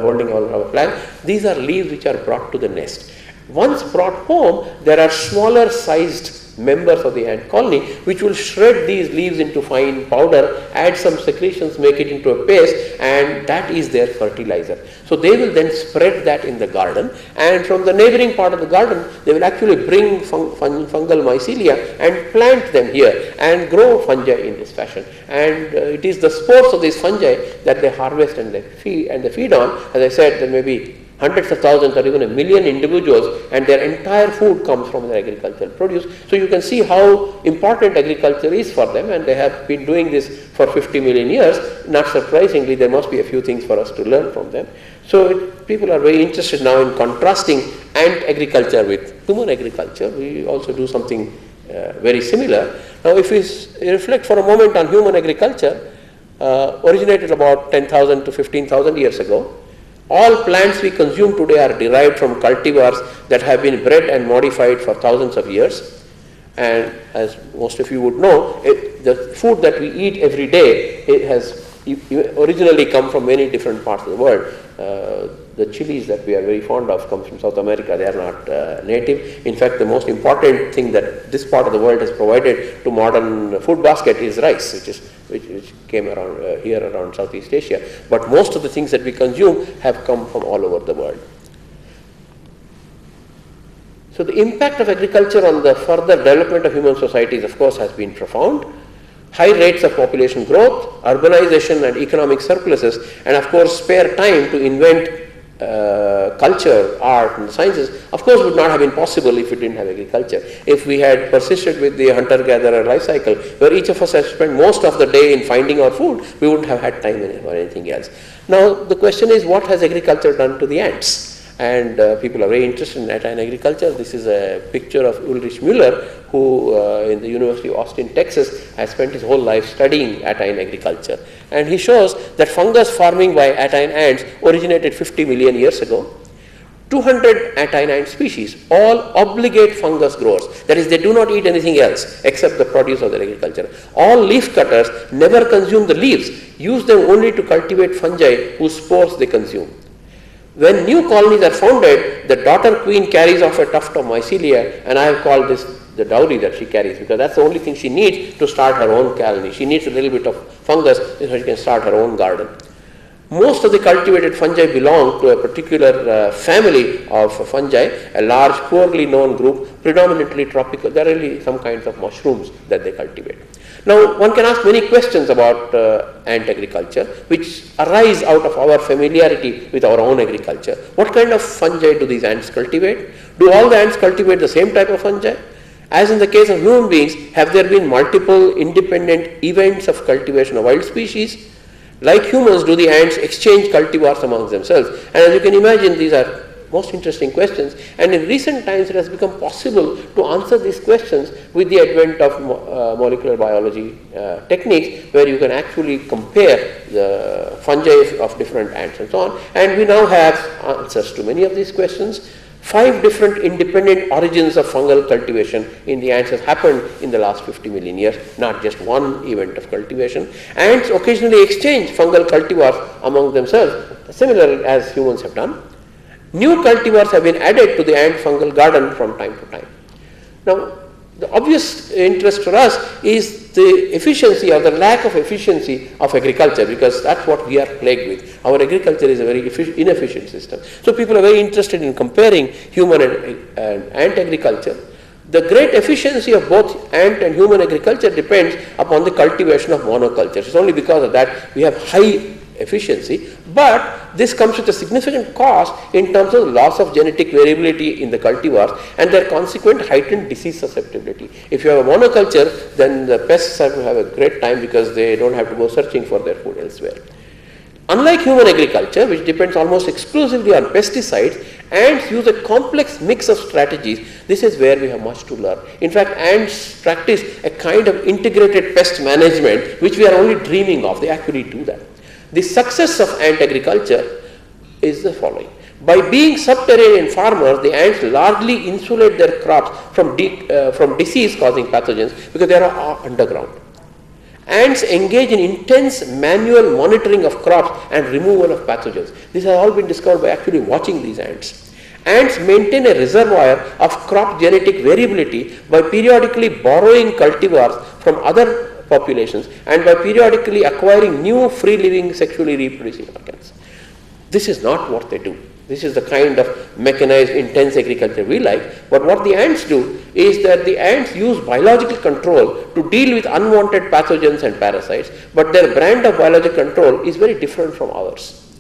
holding a flag. These are leaves which are brought to the nest. Once brought home, there are smaller sized members of the ant colony which will shred these leaves into fine powder, add some secretions, make it into a paste, and that is their fertilizer. So they will then spread that in the garden, and from the neighboring part of the garden they will actually bring fungal mycelia and plant them here and grow fungi in this fashion. And it is the spores of these fungi that they harvest and they feed on. As I said, there may be hundreds of thousands or even a million individuals, and their entire food comes from their agricultural produce. So you can see how important agriculture is for them, and they have been doing this for 50 million years. Not surprisingly, there must be a few things for us to learn from them. So people are very interested now in contrasting ant agriculture with human agriculture. We also do something very similar. Now if we reflect for a moment on human agriculture, originated about 10,000 to 15,000 years ago. All plants we consume today are derived from cultivars that have been bred and modified for thousands of years. And as most of you would know, the food that we eat every day, it has originally come from many different parts of the world. The chilies that we are very fond of come from South America. They are not native. In fact, the most important thing that this part of the world has provided to modern food basket is rice, which came around here around Southeast Asia. But most of the things that we consume have come from all over the world. So the impact of agriculture on the further development of human societies, of course, has been profound. High rates of population growth, urbanization and economic surpluses, and of course spare time to invent culture, art and sciences, of course would not have been possible if we didn't have agriculture. If we had persisted with the hunter-gatherer life cycle, where each of us has spent most of the day in finding our food, we wouldn't have had time for anything else. Now the question is, what has agriculture done to the ants? And people are very interested in ant agriculture. This is a picture of Ulrich Müller, who in the University of Austin, Texas, has spent his whole life studying ant agriculture. And he shows that fungus farming by ant ants originated 50 million years ago. 200 ant species, all obligate fungus growers. That is, they do not eat anything else except the produce of their agriculture. All leaf cutters never consume the leaves, use them only to cultivate fungi whose spores they consume. When new colonies are founded, the daughter queen carries off a tuft of mycelia, and I have called this the dowry that she carries, because that's the only thing she needs to start her own colony. She needs a little bit of fungus so she can start her own garden. Most of the cultivated fungi belong to a particular family of fungi, a large poorly known group, predominantly tropical. There are really some kinds of mushrooms that they cultivate. Now, one can ask many questions about ant agriculture, which arise out of our familiarity with our own agriculture. What kind of fungi do these ants cultivate? Do all the ants cultivate the same type of fungi? As in the case of human beings, have there been multiple independent events of cultivation of wild species? Like humans, do the ants exchange cultivars amongst themselves? And as you can imagine, these are most interesting questions, and in recent times it has become possible to answer these questions with the advent of molecular biology techniques, where you can actually compare the fungi of different ants and so on, and we now have answers to many of these questions. 5 different independent origins of fungal cultivation in the ants has happened in the last 50 million years, not just one event of cultivation. Ants occasionally exchange fungal cultivars among themselves, similar as humans have done. New cultivars have been added to the ant fungal garden from time to time. Now, the obvious interest for us is the efficiency or the lack of efficiency of agriculture, because that's what we are plagued with. Our agriculture is a very inefficient system. So people are very interested in comparing human and ant agriculture. The great efficiency of both ant and human agriculture depends upon the cultivation of monocultures. It's only because of that we have high efficiency, but this comes with a significant cost in terms of loss of genetic variability in the cultivars and their consequent heightened disease susceptibility. If you have a monoculture, then the pests have a great time because they don't have to go searching for their food elsewhere. Unlike human agriculture, which depends almost exclusively on pesticides, ants use a complex mix of strategies. This is where we have much to learn. In fact, ants practice a kind of integrated pest management which we are only dreaming of. They actually do that. The success of ant agriculture is the following. By being subterranean farmers, the ants largely insulate their crops from disease-causing pathogens because they are underground. Ants engage in intense manual monitoring of crops and removal of pathogens. This has all been discovered by actually watching these ants. Ants maintain a reservoir of crop genetic variability by periodically borrowing cultivars from other populations and by periodically acquiring new free-living sexually reproducing organs. This is not what they do. This is the kind of mechanized intense agriculture we like, but what the ants do is that the ants use biological control to deal with unwanted pathogens and parasites, but their brand of biological control is very different from ours.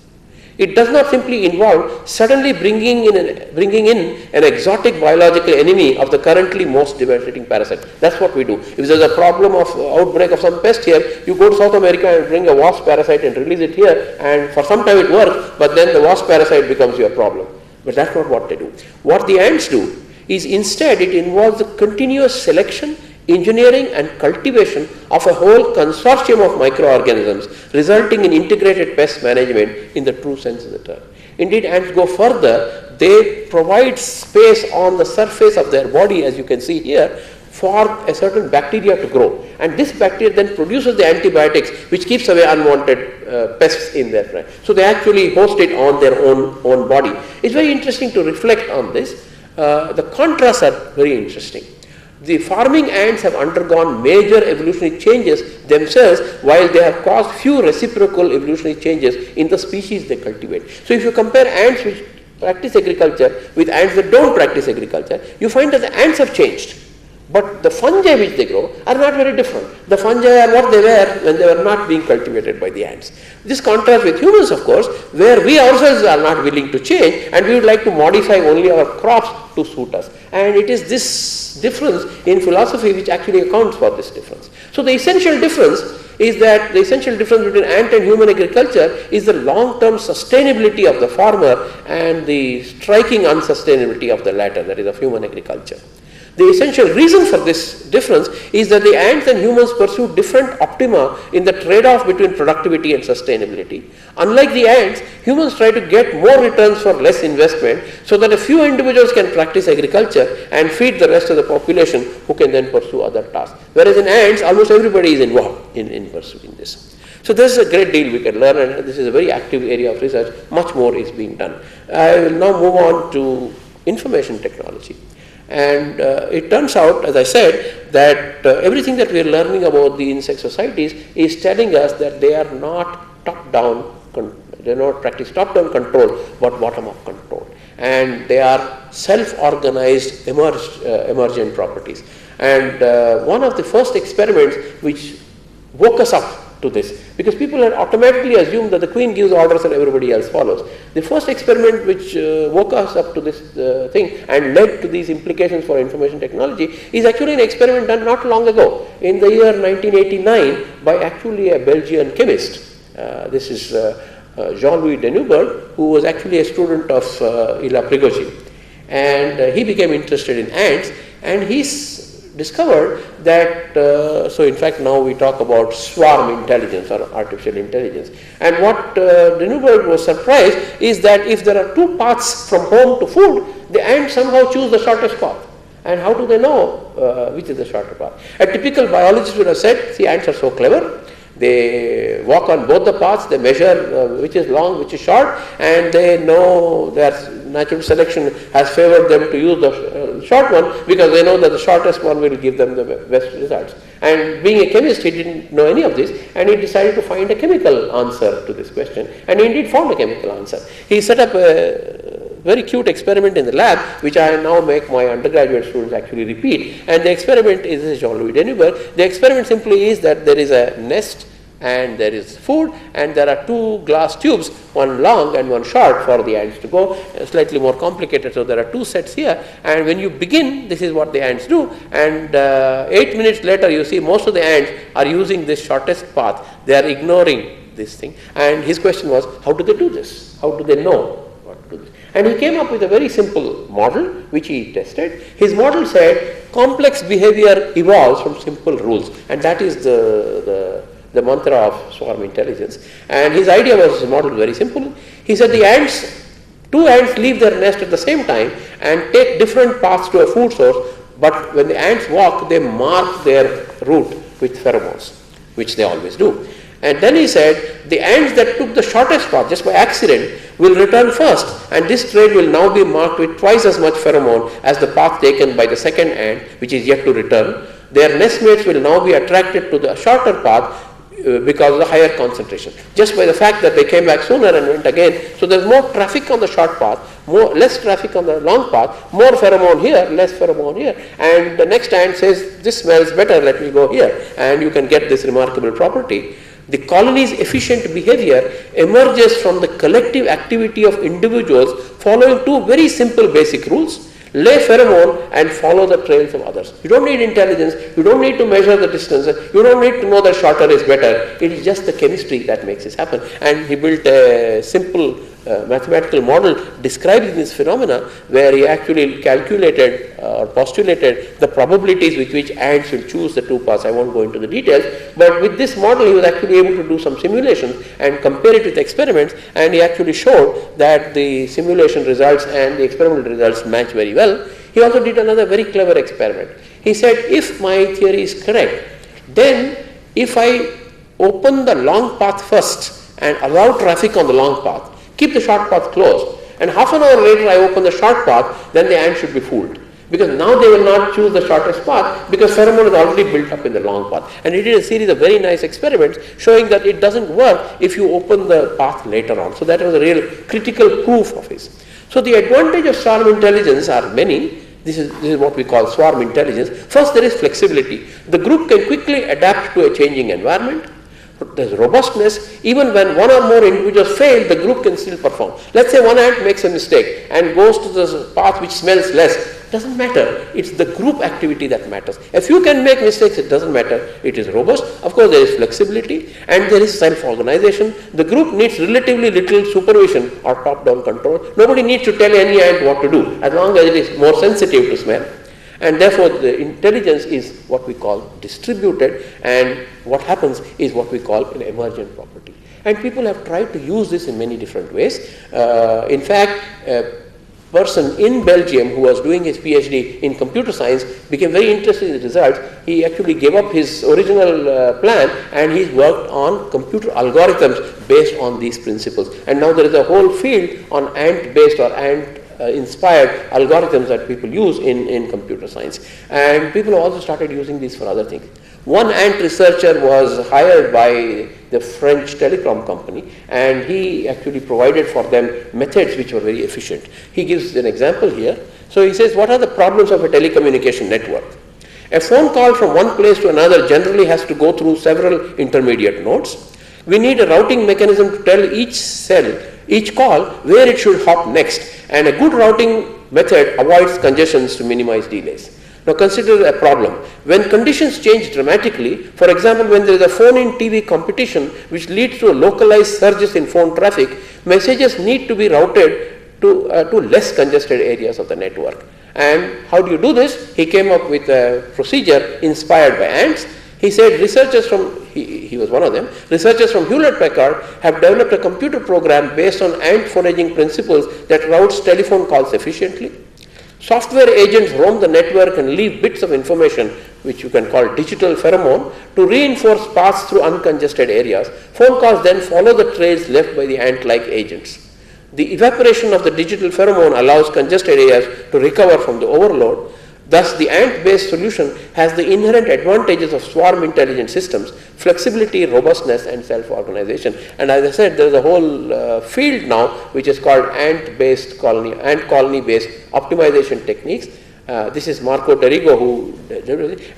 It does not simply involve suddenly bringing in an exotic biological enemy of the currently most devastating parasite. That's what we do. If there's a problem of outbreak of some pest here, you go to South America and bring a wasp parasite and release it here, and for some time it works, but then the wasp parasite becomes your problem. But that's not what they do. What the ants do is instead it involves the continuous selection, engineering and cultivation of a whole consortium of microorganisms, resulting in integrated pest management in the true sense of the term. Indeed, ants go further. They provide space on the surface of their body, as you can see here, for a certain bacteria to grow. And this bacteria then produces the antibiotics which keeps away unwanted pests in their friend. So they actually host it on their own body. It's very interesting to reflect on this. The contrasts are very interesting. The farming ants have undergone major evolutionary changes themselves, while they have caused few reciprocal evolutionary changes in the species they cultivate. So if you compare ants which practice agriculture with ants that don't practice agriculture, you find that the ants have changed. But the fungi which they grow are not very different. The fungi are what they were when they were not being cultivated by the ants. This contrasts with humans, of course, where we ourselves are not willing to change and we would like to modify only our crops to suit us. And it is this difference in philosophy which actually accounts for this difference. So the essential difference is that the essential difference between ant and human agriculture is the long-term sustainability of the farmer and the striking unsustainability of the latter, that is of human agriculture. The essential reason for this difference is that the ants and humans pursue different optima in the trade-off between productivity and sustainability. Unlike the ants, humans try to get more returns for less investment so that a few individuals can practice agriculture and feed the rest of the population who can then pursue other tasks. Whereas in ants, almost everybody is involved in pursuing this. So this is a great deal we can learn, and this is a very active area of research. Much more is being done. I will now move on to information technology. And it turns out, as I said, that everything that we are learning about the insect societies is telling us that they are not top-down, they do not practice top-down control, but bottom-up control. And they are self-organized emergent properties. And one of the first experiments which woke us up to this, because people had automatically assumed that the queen gives orders and everybody else follows. The first experiment which woke us up to this thing and led to these implications for information technology is actually an experiment done not long ago, in the year 1989, by actually a Belgian chemist. This is Jean-Louis Deneuberg, who was actually a student of Ila Prigogine. And he became interested in ants, and he discovered that, so in fact now we talk about swarm intelligence or artificial intelligence. And what Deneuberg was surprised is that if there are two paths from home to food, the ants somehow choose the shortest path. And how do they know which is the shorter path? A typical biologist would have said, see, ants are so clever. They walk on both the paths, they measure which is long, which is short, and they know that natural selection has favored them to use the short one because they know that the shortest one will give them the best results. And being a chemist, he didn't know any of this, and he decided to find a chemical answer to this question, and he indeed found a chemical answer. He set up a very cute experiment in the lab, which I now make my undergraduate students actually repeat. And the experiment is Jean-Louis Deneuberg. The experiment simply is that there is a nest and there is food, and there are two glass tubes, one long and one short for the ants to go, slightly more complicated. So there are two sets here, and when you begin, this is what the ants do, and 8 minutes later you see most of the ants are using this shortest path. They are ignoring this thing. And his question was, how do they do this? How do they know what to do this? And he came up with a very simple model which he tested. His model said complex behavior evolves from simple rules, and that is the mantra of swarm intelligence. And his idea was, his model very simple. He said the ants, two ants leave their nest at the same time and take different paths to a food source, but when the ants walk, they mark their route with pheromones, which they always do. And then he said the ants that took the shortest path just by accident will return first, and this trail will now be marked with twice as much pheromone as the path taken by the second ant, which is yet to return. Their nestmates will now be attracted to the shorter path because of the higher concentration, just by the fact that they came back sooner and went again. So there's more traffic on the short path, less traffic on the long path, more pheromone here, less pheromone here. And the next ant says, this smells better, let me go here. And you can get this remarkable property. The colony's efficient behavior emerges from the collective activity of individuals following two very simple basic rules: lay pheromone and follow the trails of others. You don't need intelligence, you don't need to measure the distance, you don't need to know that shorter is better. It is just the chemistry that makes this happen. And he built a simple mathematical model describing this phenomena, where he actually calculated or postulated the probabilities with which ants will choose the two paths. I won't go into the details, but with this model he was actually able to do some simulations and compare it with experiments, and he actually showed that the simulation results and the experimental results match very well. He also did another very clever experiment. He said, if my theory is correct, then if I open the long path first and allow traffic on the long path, keep the short path closed, and half an hour later I open the short path, then the ant should be fooled. Because now they will not choose the shortest path, because pheromone is already built up in the long path. And he did a series of very nice experiments showing that it doesn't work if you open the path later on. So that was a real critical proof of his. So the advantage of swarm intelligence are many. This is what we call swarm intelligence. First, there is flexibility. The group can quickly adapt to a changing environment. There's robustness. Even when one or more individuals fail, the group can still perform. Let's say one ant makes a mistake and goes to the path which smells less. Doesn't matter. It's the group activity that matters. If you can make mistakes, it doesn't matter. It is robust. Of course, there is flexibility and there is self-organization. The group needs relatively little supervision or top-down control. Nobody needs to tell any ant what to do, as long as it is more sensitive to smell. And therefore, the intelligence is what we call distributed, and what happens is what we call an emergent property. And people have tried to use this in many different ways. In fact, a person in Belgium who was doing his PhD in computer science became very interested in the results. He actually gave up his original plan, and he's worked on computer algorithms based on these principles. And now there is a whole field on ant-based or ant inspired algorithms that people use in computer science. And people have also started using these for other things. One ant researcher was hired by the French telecom company, and he actually provided for them methods which were very efficient. He gives an example here. So he says, what are the problems of a telecommunication network? A phone call from one place to another generally has to go through several intermediate nodes. We need a routing mechanism to tell each call where it should hop next, and a good routing method avoids congestions to minimize delays. Now consider a problem. When conditions change dramatically, for example, when there is a phone-in TV competition which leads to localized surges in phone traffic, messages need to be routed to less congested areas of the network. And how do you do this? He came up with a procedure inspired by ants. He said researchers from, he was one of them, researchers from Hewlett-Packard have developed a computer program based on ant foraging principles that routes telephone calls efficiently. Software agents roam the network and leave bits of information, which you can call digital pheromone, to reinforce paths through uncongested areas. Phone calls then follow the trails left by the ant-like agents. The evaporation of the digital pheromone allows congested areas to recover from the overload. Thus, the ant-based solution has the inherent advantages of swarm intelligent systems: flexibility, robustness, and self-organization. And as I said, there is a whole field now which is called ant-based colony, ant colony-based optimization techniques. This is Marco Derigo,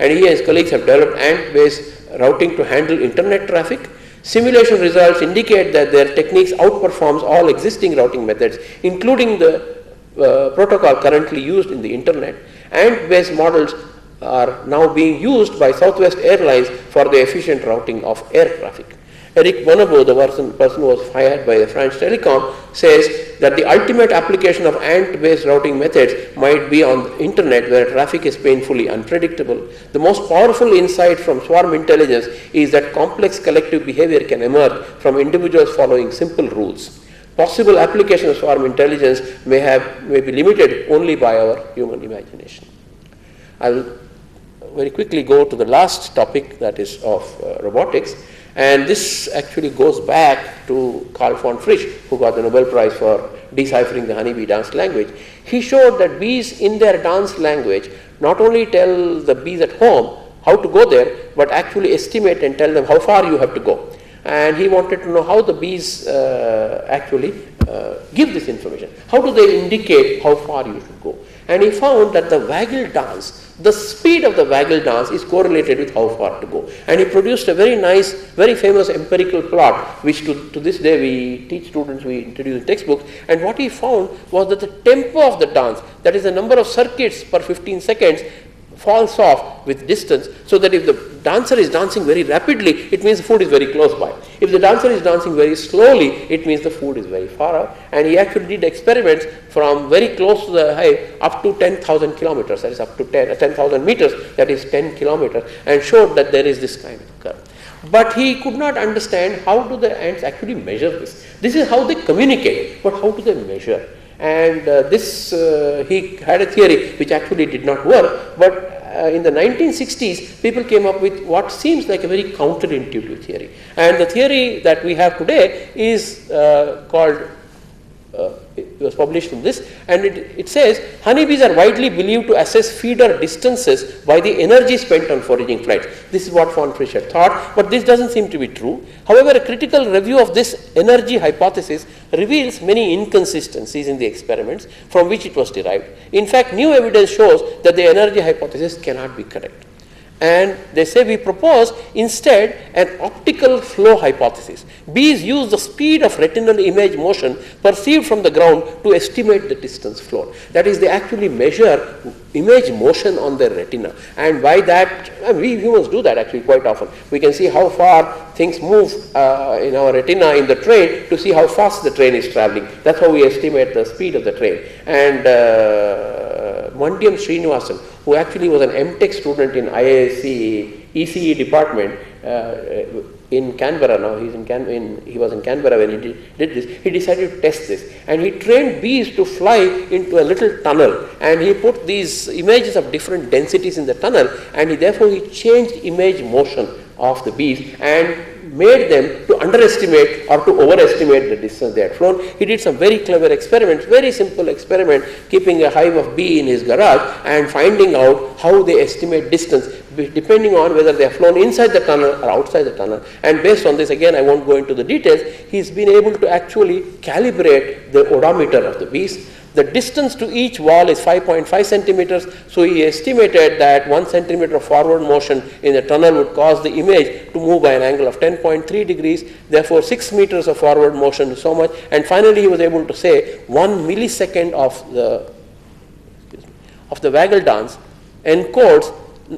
and he and his colleagues have developed ant-based routing to handle internet traffic. Simulation results indicate that their techniques outperforms all existing routing methods, including the protocol currently used in the internet. Ant-based models are now being used by Southwest Airlines for the efficient routing of air traffic. Eric Bonobo, the person who was hired by the French Telecom, says that the ultimate application of ant-based routing methods might be on the internet, where traffic is painfully unpredictable. The most powerful insight from swarm intelligence is that complex collective behavior can emerge from individuals following simple rules. Possible application of swarm intelligence may be limited only by our human imagination. I will very quickly go to the last topic, that is of robotics, and this actually goes back to Carl von Frisch, who got the Nobel Prize for deciphering the honeybee dance language. He showed that bees in their dance language not only tell the bees at home how to go there, but actually estimate and tell them how far you have to go. And he wanted to know how the bees actually give this information. How do they indicate how far you should go? And he found that the waggle dance, the speed of the waggle dance is correlated with how far to go. And he produced a very nice, very famous empirical plot, which to this day we teach students, we introduce in textbooks. And what he found was that the tempo of the dance, that is the number of circuits per 15 seconds, falls off with distance, so that if the dancer is dancing very rapidly, it means the food is very close by. If the dancer is dancing very slowly, it means the food is very far out. And he actually did experiments from very close to the hive up to 10,000 kilometers, that is up to 10,000 meters, that is 10 kilometers, and showed that there is this kind of curve. But he could not understand how do the ants actually measure this. This is how they communicate, but how do they measure? And he had a theory which actually did not work, but in the 1960s, people came up with what seems like a very counterintuitive theory. And the theory that we have today is called, it was published in this, and it says, honeybees are widely believed to assess feeder distances by the energy spent on foraging flights. This is what von Fischer thought, but this doesn't seem to be true. However, a critical review of this energy hypothesis reveals many inconsistencies in the experiments from which it was derived. In fact, new evidence shows that the energy hypothesis cannot be correct. And they say we propose instead an optical flow hypothesis. Bees use the speed of retinal image motion perceived from the ground to estimate the distance flown. That is, they actually measure image motion on their retina. And by that, we humans do that actually quite often. We can see how far things move in our retina in the train to see how fast the train is traveling. That's how we estimate the speed of the train. And Mandyam Srinivasan, who actually was an MTech student in IISc ECE department in Canberra now, he was in Canberra when he did this, he decided to test this. And he trained bees to fly into a little tunnel, and he put these images of different densities in the tunnel, and therefore he changed image motion of the bees and made them to underestimate or to overestimate the distance they had flown. He did some very clever experiments, very simple experiment, keeping a hive of bee in his garage and finding out how they estimate distance depending on whether they have flown inside the tunnel or outside the tunnel. And based on this, again, I won't go into the details, he's been able to actually calibrate the odometer of the bees. The distance to each wall is 5.5 centimeters, so he estimated that 1 centimeter of forward motion in the tunnel would cause the image to move by an angle of 10.3 degrees, therefore 6 meters of forward motion is so much, and finally he was able to say 1 millisecond of the waggle dance encodes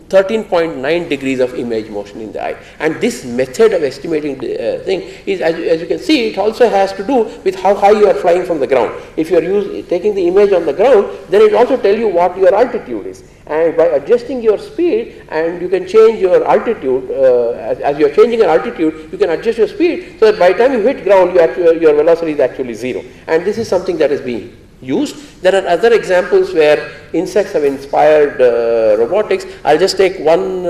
13.9 degrees of image motion in the eye. And this method of estimating the thing is, as you can see, it also has to do with how high you are flying from the ground. If you are taking the image on the ground, then it also tells you what your altitude is. And by adjusting your speed, and you can change your altitude, as you are changing your altitude, you can adjust your speed, so that by the time you hit ground, your velocity is actually zero. And this is something that is being used. There are other examples where insects have inspired robotics. I'll just take one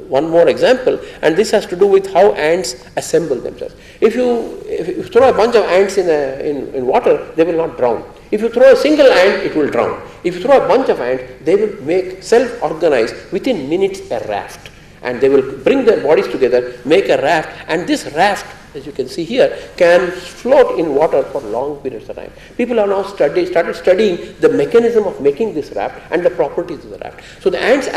more example, and this has to do with how ants assemble themselves. If you throw a bunch of ants in water, they will not drown. If you throw a single ant, it will drown. If you throw a bunch of ants, they will make self-organize within minutes a raft, and they will bring their bodies together, make a raft, and this raft, as you can see here, can float in water for long periods of time. People have now started studying the mechanism of making this raft and the properties of the raft. So the ants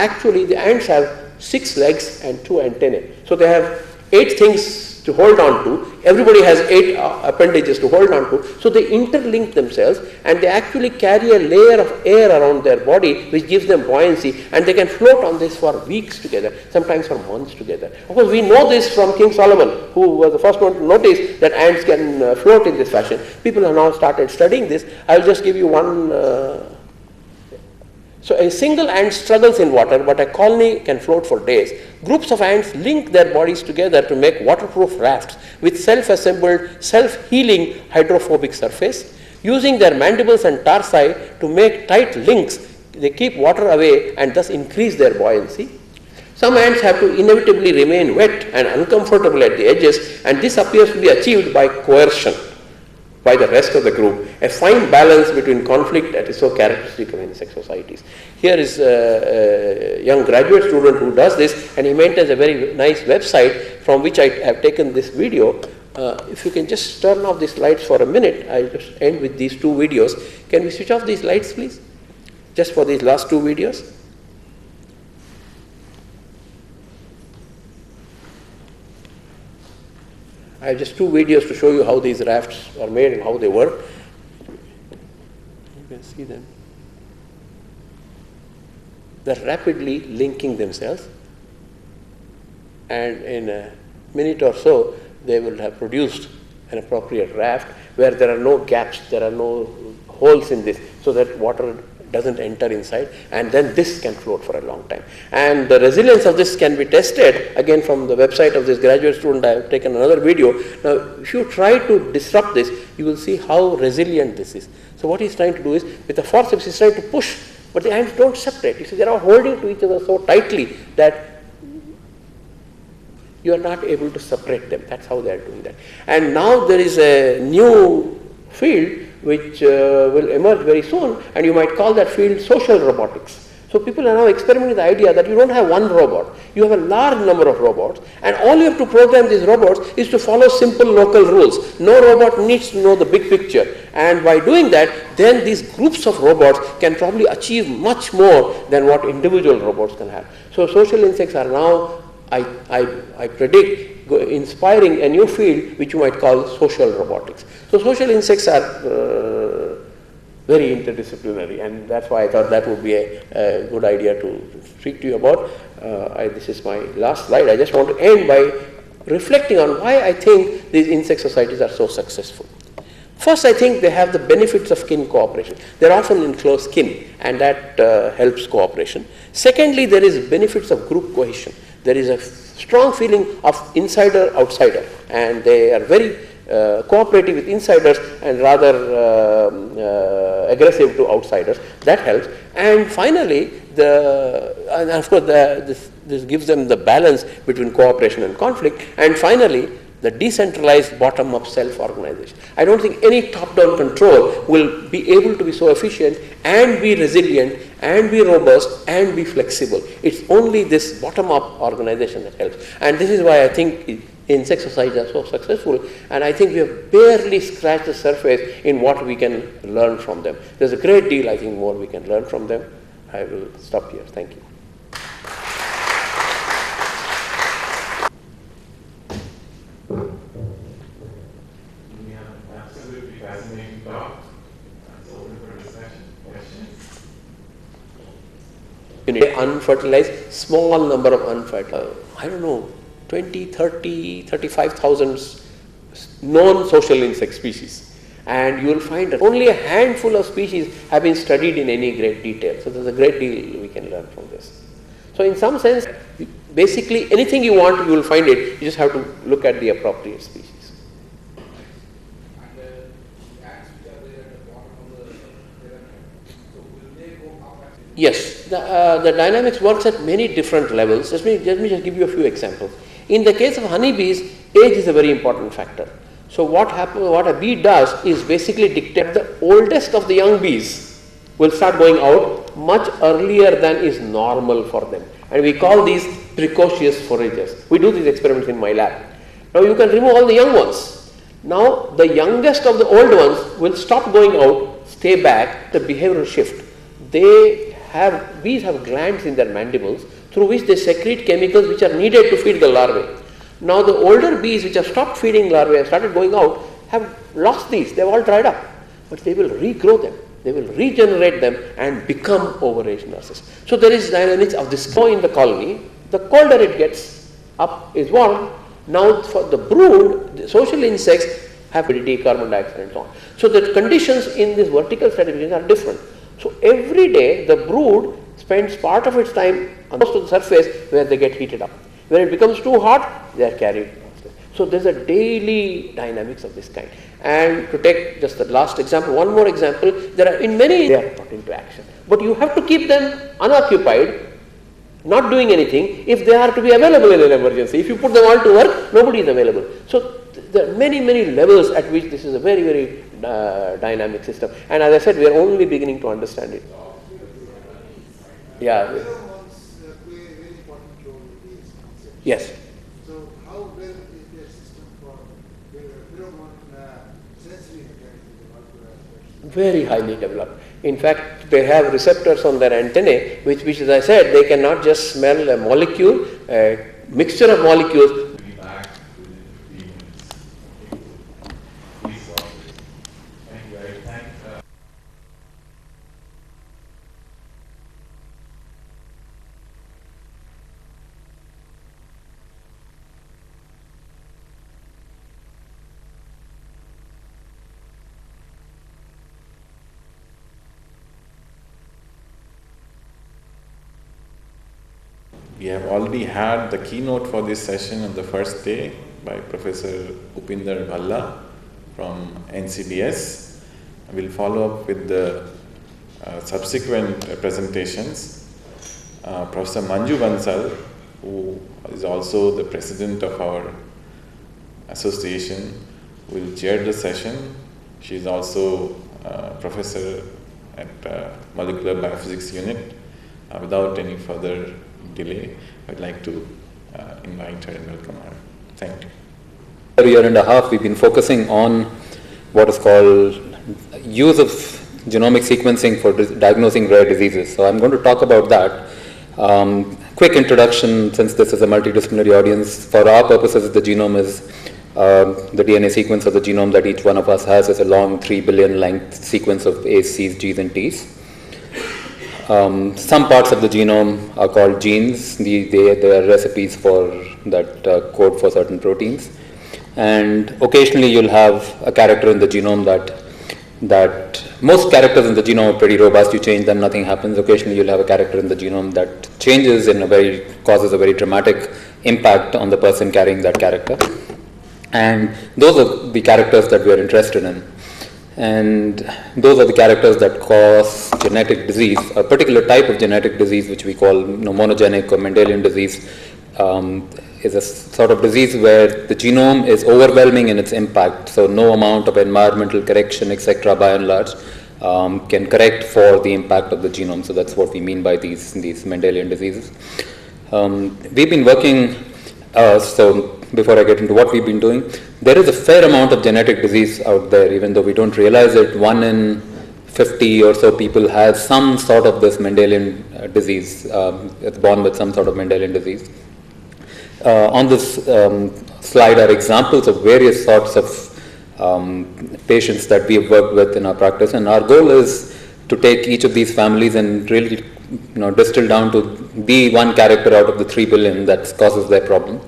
have 6 legs and 2 antennae. So they have 8 things to hold on to. Everybody has 8 appendages to hold on to. So they interlink themselves, and they actually carry a layer of air around their body which gives them buoyancy, and they can float on this for weeks together, sometimes for months together. Of course, we know this from King Solomon, who was the first one to notice that ants can float in this fashion. People have now started studying this. I will just give you one. So a single ant struggles in water, but a colony can float for days. Groups of ants link their bodies together to make waterproof rafts with self-assembled, self-healing hydrophobic surface. Using their mandibles and tarsi to make tight links, they keep water away and thus increase their buoyancy. Some ants have to inevitably remain wet and uncomfortable at the edges, and this appears to be achieved by coercion by the rest of the group, a fine balance between conflict that is so characteristic of insect societies. Here is a young graduate student who does this, and he maintains a very nice website from which I have taken this video. If you can just turn off these lights for a minute, I'll just end with these 2 videos. Can we switch off these lights, please? just for these last two videos. I have just two videos to show you how these rafts are made and how they work. You can see them. They're rapidly linking themselves, and in a minute or so they will have produced an appropriate raft where there are no gaps, there are no holes in this, so that water doesn't enter inside, and then this can float for a long time. And the resilience of this can be tested again from the website of this graduate student. I have taken another video. Now if you try to disrupt this, you will see how resilient this is. So what he's trying to do is, with the forceps he's trying to push, but the hands don't separate. You see, they are holding to each other so tightly that you are not able to separate them. That's how they are doing that. And now there is a new field which will emerge very soon, and you might call that field social robotics. So people are now experimenting with the idea that you don't have one robot, you have a large number of robots, and all you have to program these robots is to follow simple local rules. No robot needs to know the big picture, and by doing that, then these groups of robots can probably achieve much more than what individual robots can have. So social insects are now, I predict, inspiring a new field which you might call social robotics. So social insects are very interdisciplinary, and that's why I thought that would be a good idea to speak to you about. This is my last slide. I just want to end by reflecting on why I think these insect societies are so successful. First, I think they have the benefits of kin cooperation. They're often in close kin, and that helps cooperation. Secondly, there is benefits of group cohesion. There is a strong feeling of insider-outsider, and they are very cooperative with insiders and rather aggressive to outsiders. That helps. And finally, and of course, this gives them the balance between cooperation and conflict. And finally, the decentralized bottom-up self-organization. I don't think any top-down control will be able to be so efficient and be resilient and be robust and be flexible. It's only this bottom-up organization that helps. And this is why I think insect societies are so successful, and I think we have barely scratched the surface in what we can learn from them. There's a great deal, I think, more we can learn from them. I will stop here. Thank you.
Fascinating talk. It's open for discussion. Questions?
Unfertilized, small number of unfertilized, I don't know, 20, 30, 35,000 known social insect species. And you will find that only a handful of species have been studied in any great detail. So there's a great deal we can learn from this. So in some sense, basically anything you want, you will find it. You just have to look at the appropriate species. Yes, the dynamics works at many different levels. Let me just give you a few examples. In the case of honeybees, age is a very important factor. So what a bee does is basically dictate the oldest of the young bees will start going out much earlier than is normal for them. And we call these precocious foragers. We do these experiments in my lab. Now you can remove all the young ones. Now the youngest of the old ones will stop going out, stay back, the behavioral shift. Bees have glands in their mandibles through which they secrete chemicals which are needed to feed the larvae. Now the older bees which have stopped feeding larvae and started going out have lost these, they have all dried up. But they will regrow them, they will regenerate them and become overage nurses. So there is dynamics of this flow in the colony. The colder it gets, up is warm. Now for the brood, the social insects have humidity, carbon dioxide and so on. So the conditions in this vertical stratification are different. So every day the brood spends part of its time close to the surface where they get heated up. When it becomes too hot, they are carried. So there's a daily dynamics of this kind. And to take just the last example, one more example, there are in many they are put into action. But you have to keep them unoccupied, not doing anything, if they are to be available in an emergency. If you put them all to work, nobody is available. So there are many levels at which this is a very dynamic system. And as I said, we are only beginning to understand it. Yeah. Yes.
So how well is their system for pheromone sensory mechanism?
very highly developed. In fact, they have receptors on their antennae, which as I said, they cannot just smell a molecule, a mixture of molecules.
We have already had the keynote for this session on the first day by Professor Upinder Bhalla from NCBS. We'll follow up with the subsequent presentations. Professor Manju Bansal, who is also the president of our association, will chair the session. She is also professor at Molecular Biophysics Unit. Without any further delay, I'd like to invite her and welcome her. Thank you.
For a year and a half, we've been focusing on what is called use of genomic sequencing for diagnosing rare diseases. So I'm going to talk about that. Quick introduction, since this is a multidisciplinary audience. For our purposes, the genome is the DNA sequence of the genome that each one of us has is a long 3 billion length sequence of A's, C's, G's, and T's. Some parts of the genome are called genes. They are recipes for that code for certain proteins. And occasionally you'll have a character in the genome that most characters in the genome are pretty robust. You change them, nothing happens. Occasionally you'll have a character in the genome that changes causes a very dramatic impact on the person carrying that character. And those are the characters that we are interested in. And those are the characters that cause genetic disease. A particular type of genetic disease, which we call monogenic or Mendelian disease, is a sort of disease where the genome is overwhelming in its impact. So no amount of environmental correction, etc., by and large, can correct for the impact of the genome. So that's what we mean by these Mendelian diseases. We've been working, so before I get into what we've been doing, there is a fair amount of genetic disease out there, even though we don't realize it. 1 in 50 or so people have some sort of this Mendelian disease. It's born with some sort of Mendelian disease. On this slide are examples of various sorts of patients that we have worked with in our practice, and our goal is to take each of these families and really distill down to the one character out of the 3 billion that causes their problem.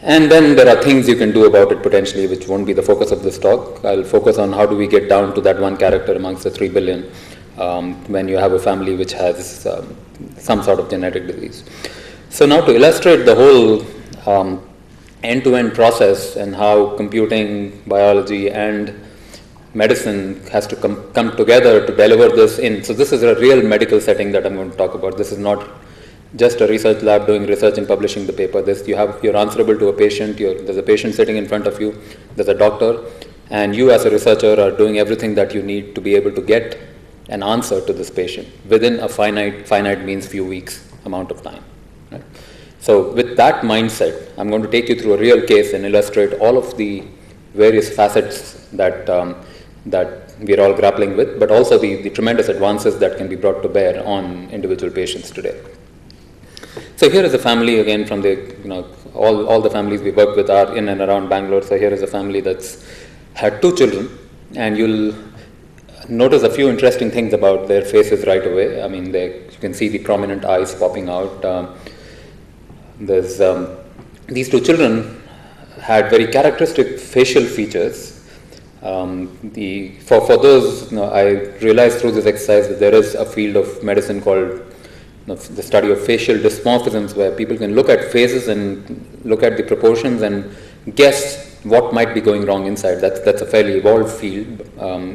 And then there are things you can do about it potentially, which won't be the focus of this talk. I'll focus on how do we get down to that one character amongst the 3 billion when you have a family which has some sort of genetic disease. So now to illustrate the whole end-to-end process and how computing, biology, and medicine has to come together to deliver this in. So this is a real medical setting that I'm going to talk about. This is not just a research lab doing research and publishing the paper. You're answerable to a patient. There's a patient sitting in front of you. There's a doctor, and you as a researcher are doing everything that you need to be able to get an answer to this patient within a finite means few weeks amount of time. Right? So with that mindset, I'm going to take you through a real case and illustrate all of the various facets that we're all grappling with, but also the tremendous advances that can be brought to bear on individual patients today. So here is a family again from all the families we work with are in and around Bangalore. So here is a family that's had 2 children, and you'll notice a few interesting things about their faces right away. I mean, you can see the prominent eyes popping out. There's these 2 children had very characteristic facial features. For those, I realized through this exercise that there is a field of medicine called the study of facial dysmorphisms, where people can look at faces and look at the proportions and guess what might be going wrong inside. That's a fairly evolved field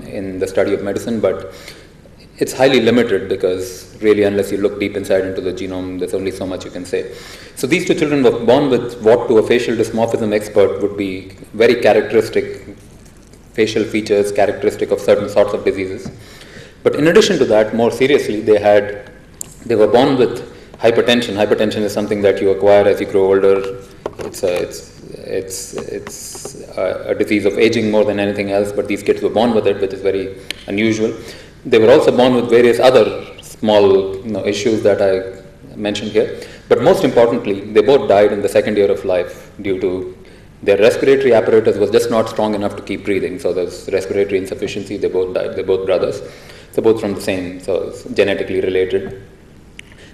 in the study of medicine, but it's highly limited because really unless you look deep inside into the genome, there's only so much you can say. So these 2 children were born with what to a facial dysmorphism expert would be very characteristic facial features, characteristic of certain sorts of diseases. But in addition to that, more seriously, they were born with hypertension. Hypertension is something that you acquire as you grow older. It's a disease of aging more than anything else, but these kids were born with it, which is very unusual. They were also born with various other small issues that I mentioned here, but most importantly, they both died in the second year of life due to their respiratory apparatus was just not strong enough to keep breathing. So there's respiratory insufficiency. They both died. They're both brothers. So both from the same, so it's genetically related.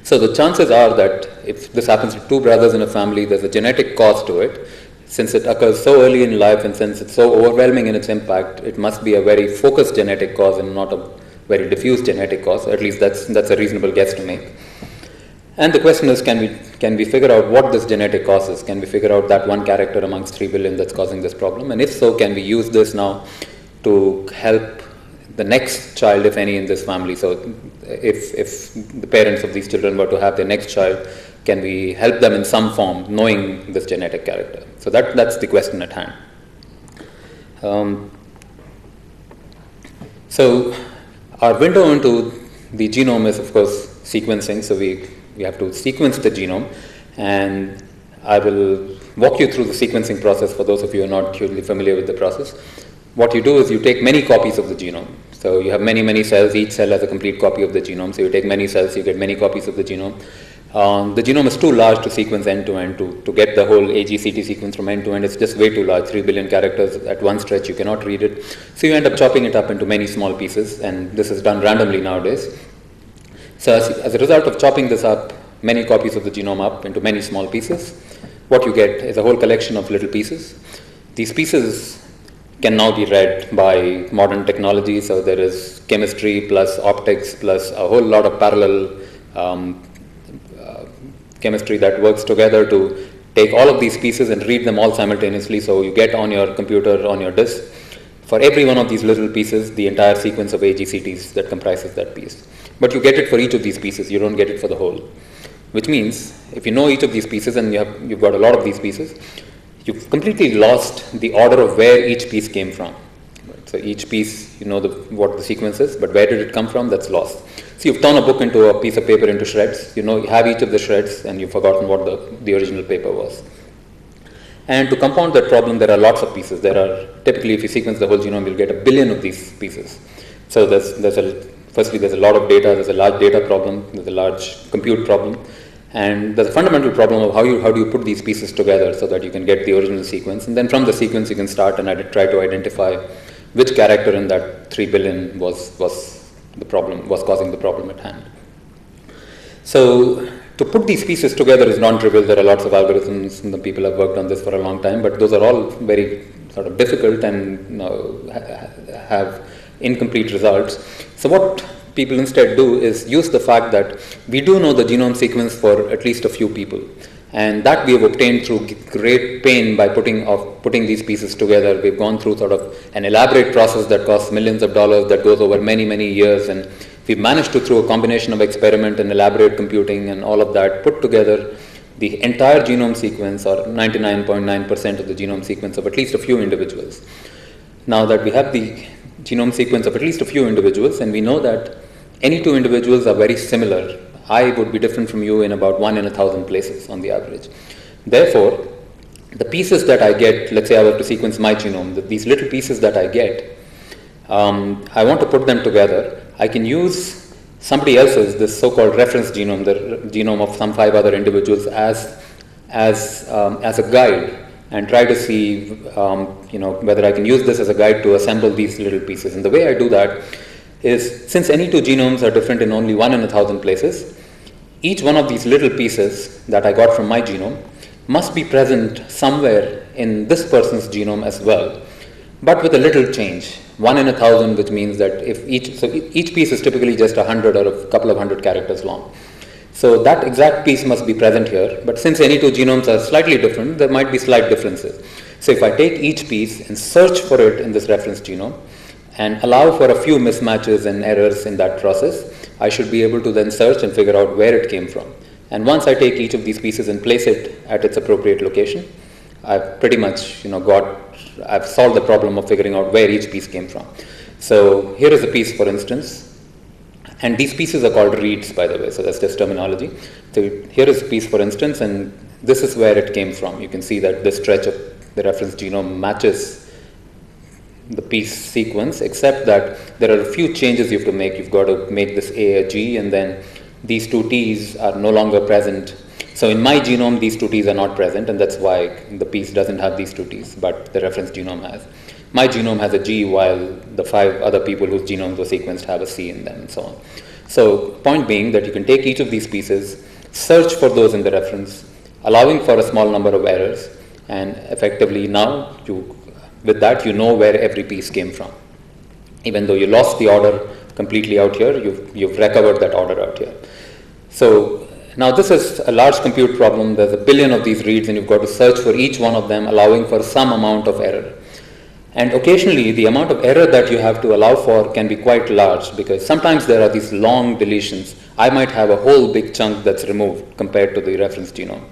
So the chances are that if this happens to two brothers in a family, there's a genetic cause to it. Since it occurs so early in life and since it's so overwhelming in its impact, it must be a very focused genetic cause and not a very diffuse genetic cause. At least that's a reasonable guess to make. And the question is, can we figure out what this genetic cause is? Can we figure out that one character amongst 3 billion that's causing this problem? And if so, can we use this now to help the next child, if any, in this family? So if the parents of these children were to have their next child, can we help them in some form, knowing this genetic character? So that's the question at hand. So our window into the genome is, of course, sequencing. So we have to sequence the genome, and I will walk you through the sequencing process for those of you who are not hugely familiar with the process. What you do is you take many copies of the genome. So you have many cells, each cell has a complete copy of the genome. So you take many cells, you get many copies of the genome. The genome is too large to sequence end to end. To get the whole AGCT sequence from end to end, it's just way too large, 3 billion characters at one stretch, you cannot read it. So you end up chopping it up into many small pieces, and this is done randomly nowadays. So as a result of chopping this up, many copies of the genome up into many small pieces, what you get is a whole collection of little pieces. These pieces can now be read by modern technology. So there is chemistry plus optics plus a whole lot of parallel chemistry that works together to take all of these pieces and read them all simultaneously. So you get on your computer, on your disk, for every one of these little pieces, the entire sequence of AGCTs that comprises that piece. But you get it for each of these pieces, you don't get it for the whole. Which means, if you know each of these pieces, and you've got a lot of these pieces, you've completely lost the order of where each piece came from. Right? So each piece, you know what the sequence is, but where did it come from, that's lost. So you've torn a book into a piece of paper into shreds, you have each of the shreds, and you've forgotten what the original paper was. And to compound that problem, there are lots of pieces. Typically, if you sequence the whole genome, you'll get 1 billion of these pieces. So firstly, there's a lot of data, there's a large data problem, there's a large compute problem, and there's a fundamental problem of how do you put these pieces together so that you can get the original sequence, and then from the sequence you can start and try to identify which character in that 3 billion was causing the problem at hand. So to put these pieces together is non-trivial. There are lots of algorithms, and the people have worked on this for a long time, but those are all very sort of difficult and have incomplete results. So what people instead do is use the fact that we do know the genome sequence for at least a few people, and that we have obtained through great pain by putting these pieces together. We've gone through sort of an elaborate process that costs millions of dollars, that goes over many years, and we've managed to, through a combination of experiment and elaborate computing and all of that, put together the entire genome sequence, or 99.9% of the genome sequence of at least a few individuals. Now that we have the genome sequence of at least a few individuals, and we know that any two individuals are very similar. I would be different from you in about 1 in 1,000 places on the average. Therefore, the pieces that I get, let's say I were to sequence my genome, these little pieces that I get, I want to put them together. I can use somebody else's, this so-called reference genome, the genome of some 5 other individuals, as a guide, and try to see whether I can use this as a guide to assemble these little pieces. And the way I do that is, since any two genomes are different in only 1 in 1,000 places, each one of these little pieces that I got from my genome must be present somewhere in this person's genome as well, but with a little change. 1 in 1,000, which means that if each piece is typically just 100 or a couple of 100 characters long. So that exact piece must be present here, but since any two genomes are slightly different, there might be slight differences. So if I take each piece and search for it in this reference genome and allow for a few mismatches and errors in that process, I should be able to then search and figure out where it came from. And once I take each of these pieces and place it at its appropriate location, I've pretty much I've solved the problem of figuring out where each piece came from. So here is a piece, for instance. And these pieces are called reads, by the way, so that's just terminology. So here is a piece, for instance, and this is where it came from. You can see that this stretch of the reference genome matches the piece sequence, except that there are a few changes you have to make. You've got to make this A a G, and then these two T's are no longer present. So in my genome, these two T's are not present, and that's why the piece doesn't have these two T's, but the reference genome has. My genome has a G, while the 5 other people whose genomes were sequenced have a C in them, and so on. So point being that you can take each of these pieces, search for those in the reference, allowing for a small number of errors, and effectively now, with that, you know where every piece came from. Even though you lost the order completely out here, you've recovered that order out here. So now this is a large compute problem. There's a billion of these reads, and you've got to search for each one of them, allowing for some amount of error. And occasionally, the amount of error that you have to allow for can be quite large, because sometimes there are these long deletions. I might have a whole big chunk that's removed compared to the reference genome,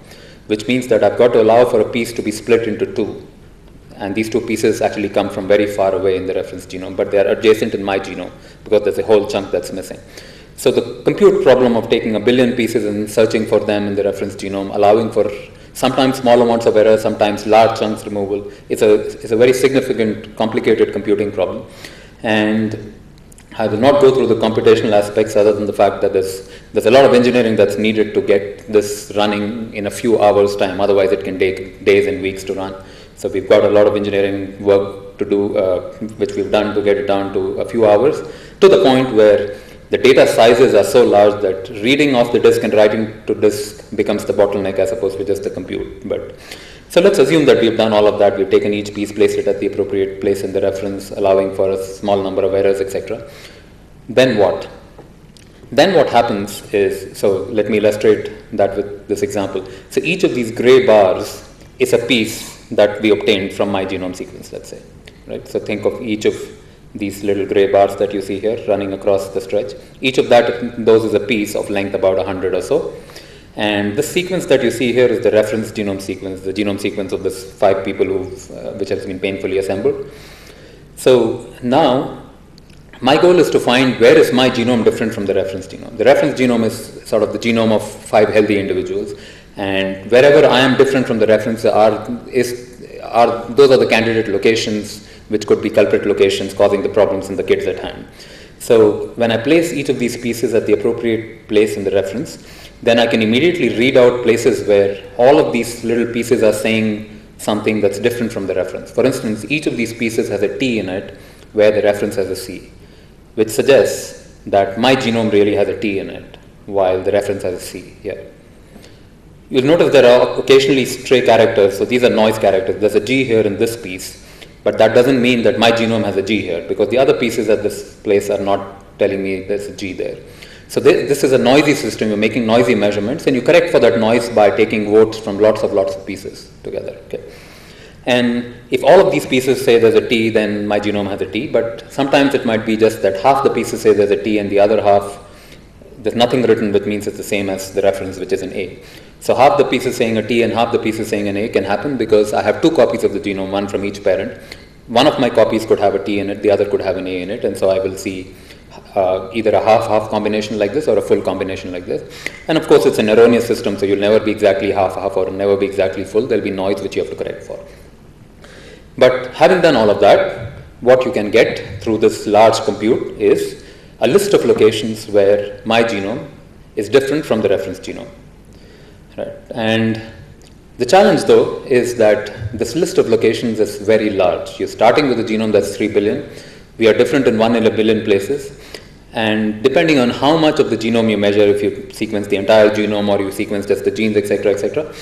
which means that I've got to allow for a piece to be split into 2. And these 2 pieces actually come from very far away in the reference genome, but they are adjacent in my genome because there's a whole chunk that's missing. So the compute problem of taking a billion pieces and searching for them in the reference genome, allowing for sometimes small amounts of error, sometimes large chunks removal, it's a very significant, complicated computing problem. And I will not go through the computational aspects other than the fact that there's a lot of engineering that's needed to get this running in a few hours' time. Otherwise, it can take days and weeks to run. So we've got a lot of engineering work to do, which we've done to get it down to a few hours, to the point where the data sizes are so large that reading off the disk and writing to disk becomes the bottleneck as opposed to just the compute. So let's assume that we've done all of that. We've taken each piece, placed it at the appropriate place in the reference, allowing for a small number of errors, etc. Then what? Then what happens is, so let me illustrate that with this example. So each of these gray bars is a piece that we obtained from my genome sequence, let's say. Right? So think of each of these little gray bars that you see here running across the stretch. Each of those is a piece of length about 100 or so. And the sequence that you see here is the reference genome sequence, the genome sequence of these 5 people which has been painfully assembled. So now, my goal is to find where is my genome different from the reference genome. The reference genome is sort of the genome of 5 healthy individuals. And wherever I am different from the reference those are the candidate locations, which could be culprit locations causing the problems in the kids at hand. So when I place each of these pieces at the appropriate place in the reference, then I can immediately read out places where all of these little pieces are saying something that's different from the reference. For instance, each of these pieces has a T in it where the reference has a C, which suggests that my genome really has a T in it while the reference has a C here. You'll notice there are occasionally stray characters, so these are noise characters. There's a G here in this piece, but that doesn't mean that my genome has a G here, because the other pieces at this place are not telling me there's a G there. So this is a noisy system. You're making noisy measurements, and you correct for that noise by taking votes from lots of pieces together. Okay? And if all of these pieces say there's a T, then my genome has a T, but sometimes it might be just that half the pieces say there's a T and the other half, there's nothing written, which means it's the same as the reference, which is an A. So half the pieces saying a T and half the pieces saying an A can happen because I have 2 copies of the genome, one from each parent. One of my copies could have a T in it, the other could have an A in it, and so I will see either a half-half combination like this or a full combination like this. And of course, it's an erroneous system, so you'll never be exactly half-half or never be exactly full. There'll be noise which you have to correct for. But having done all of that, what you can get through this large compute is a list of locations where my genome is different from the reference genome. Right? And the challenge, though, is that this list of locations is very large. You're starting with a genome that's 3 billion. We are different in 1 in a billion places. And depending on how much of the genome you measure, if you sequence the entire genome or you sequence just the genes, etc.,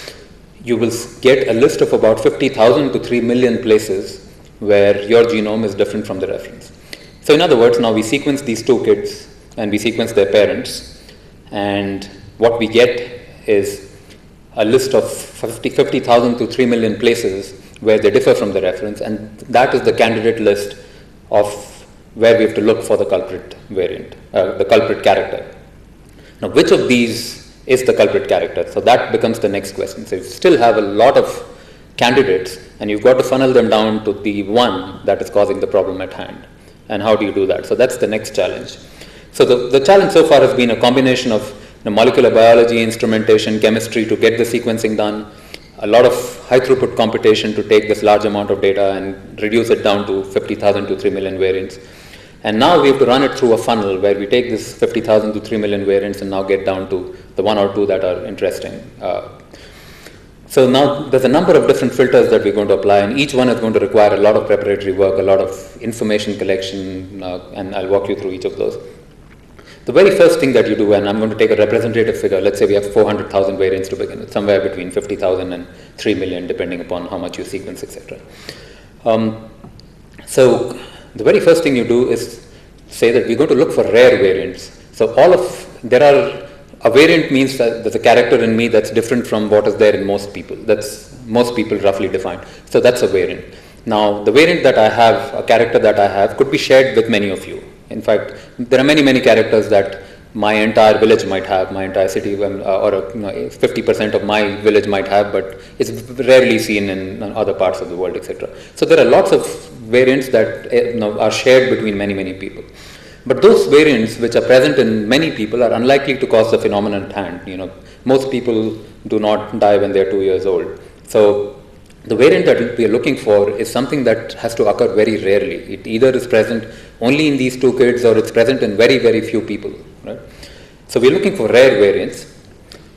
you will get a list of about 50,000 to 3 million places where your genome is different from the reference. So in other words, now we sequence these 2 kids and we sequence their parents, and what we get is a list of 50,000 to 3 million places where they differ from the reference, and that is the candidate list of where we have to look for the culprit variant, the culprit character. Now, which of these is the culprit character? So that becomes the next question. So you still have a lot of candidates, and you've got to funnel them down to the one that is causing the problem at hand. And how do you do that? So that's the next challenge. So the challenge so far has been a combination of molecular biology, instrumentation, chemistry to get the sequencing done, a lot of high throughput computation to take this large amount of data and reduce it down to 50,000 to 3 million variants. And now we have to run it through a funnel where we take this 50,000 to 3 million variants and now get down to the 1 or 2 that are interesting. So now there's a number of different filters that we're going to apply, and each one is going to require a lot of preparatory work, a lot of information collection, and I'll walk you through each of those. The very first thing that you do, and I'm going to take a representative figure, let's say we have 400,000 variants to begin with, somewhere between 50,000 and 3 million, depending upon how much you sequence, etc. So the very first thing you do is say that we're going to look for rare variants. So a variant means that there's a character in me that's different from what is there in most people. That's most people roughly defined. So that's a variant. Now, the variant that I have, a character that I have, could be shared with many of you. In fact, there are many, many characters that my entire village might have, my entire city, or 50% of my village might have, but it's rarely seen in other parts of the world, etc. So there are lots of variants that are shared between many, many people. But those variants which are present in many people are unlikely to cause the phenomenon at hand. Most people do not die when they're 2 years old. So the variant that we are looking for is something that has to occur very rarely. It either is present only in these 2 kids or it's present in very, very few people. Right? So we're looking for rare variants.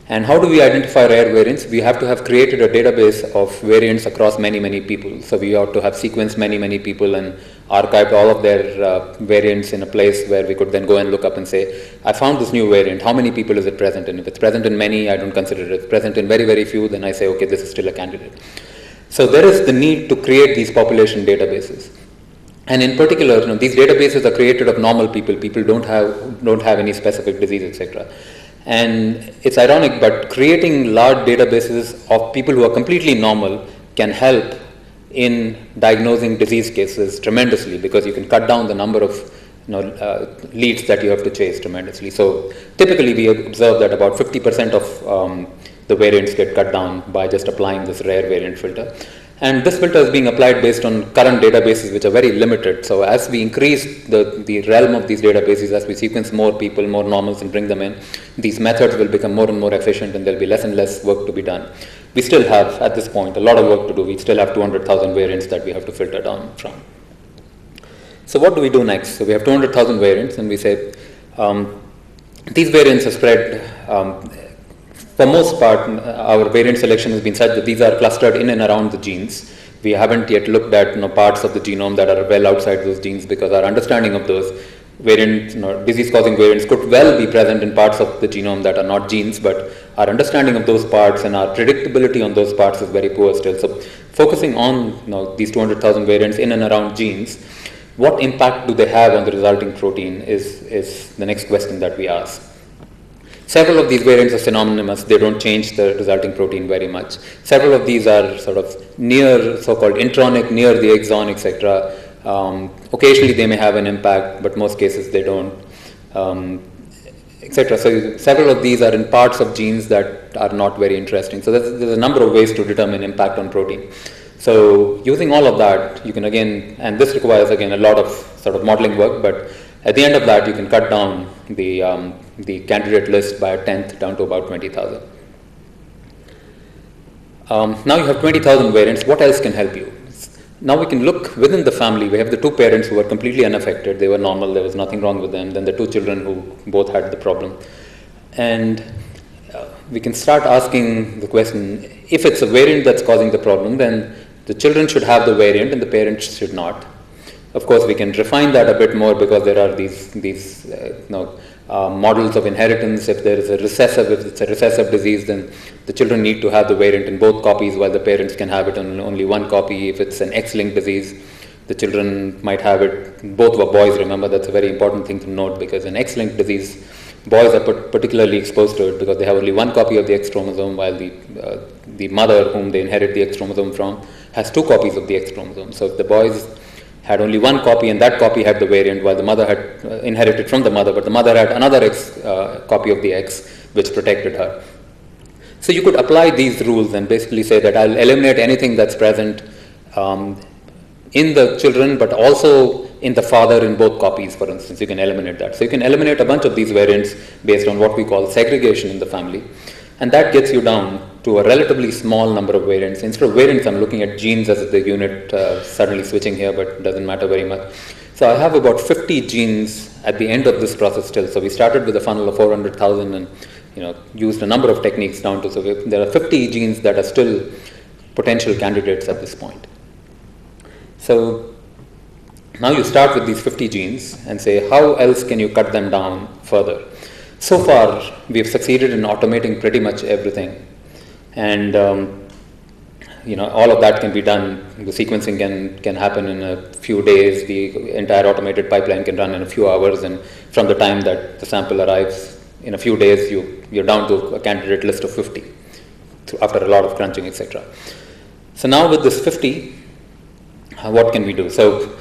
And how do we identify rare variants? We have to have created a database of variants across many, many people. So we ought to have sequenced many, many people and archived all of their variants in a place where we could then go and look up and say, I found this new variant, how many people is it present in? If it's present in many, I don't consider it. If it's present in very, very few, then I say, okay, this is still a candidate. So there is the need to create these population databases. And in particular, these databases are created of normal people. People don't have any specific disease, etc. And it's ironic, but creating large databases of people who are completely normal can help in diagnosing disease cases tremendously, because you can cut down the number of leads that you have to chase tremendously. So typically we observe that about 50% of the variants get cut down by just applying this rare variant filter. And this filter is being applied based on current databases, which are very limited. So as we increase the realm of these databases, as we sequence more people, more normals, and bring them in, these methods will become more and more efficient, and there'll be less and less work to be done. We still have, at this point, a lot of work to do. We still have 200,000 variants that we have to filter down from. So what do we do next? So we have 200,000 variants, and we say these variants are spread. For most part, our variant selection has been such that these are clustered in and around the genes. We haven't yet looked at parts of the genome that are well outside those genes, because our understanding of those variants, disease-causing variants, could well be present in parts of the genome that are not genes, but our understanding of those parts and our predictability on those parts is very poor still. So focusing on these 200,000 variants in and around genes, what impact do they have on the resulting protein is the next question that we ask. Several of these variants are synonymous. They don't change the resulting protein very much. Several of these are sort of near, so-called intronic, near the exon, etc. Occasionally they may have an impact, but most cases they don't, etc. So several of these are in parts of genes that are not very interesting. So there's a number of ways to determine impact on protein. So using all of that, you can again, and this requires again a lot of sort of modeling work, but at the end of that, you can cut down the candidate list by a tenth down to about 20,000. Now you have 20,000 variants. What else can help you? Now we can look within the family. We have the 2 parents who were completely unaffected. They were normal. There was nothing wrong with them. Then the 2 children who both had the problem. And we can start asking the question, if it's a variant that's causing the problem, then the children should have the variant and the parents should not. Of course, we can refine that a bit more, because there are these models of inheritance. If there is if it's a recessive disease, then the children need to have the variant in both copies, while the parents can have it on only one copy. If it's an X-linked disease, the children might have it. Both were boys. Remember, that's a very important thing to note, because in X-linked disease, boys are particularly exposed to it because they have only one copy of the X chromosome, while the mother whom they inherit the X chromosome from has 2 copies of the X chromosome. So if the boys had only one copy and that copy had the variant, while the mother had inherited from the mother, but the mother had another copy of the X which protected her. So you could apply these rules and basically say that I'll eliminate anything that's present in the children, but also in the father in both copies, for instance. You can eliminate that. So you can eliminate a bunch of these variants based on what we call segregation in the family. And that gets you down to a relatively small number of variants. Instead of variants, I'm looking at genes as the unit, suddenly switching here, but it doesn't matter very much. So I have about 50 genes at the end of this process still. So we started with a funnel of 400,000 and used a number of techniques down to, so there are 50 genes that are still potential candidates at this point. So now you start with these 50 genes and say, how else can you cut them down further? So far, we have succeeded in automating pretty much everything. And all of that can be done. The sequencing can happen in a few days. The entire automated pipeline can run in a few hours. And from the time that the sample arrives, in a few days, you're down to a candidate list of 50 after a lot of crunching, etc. So now with this 50, what can we do? So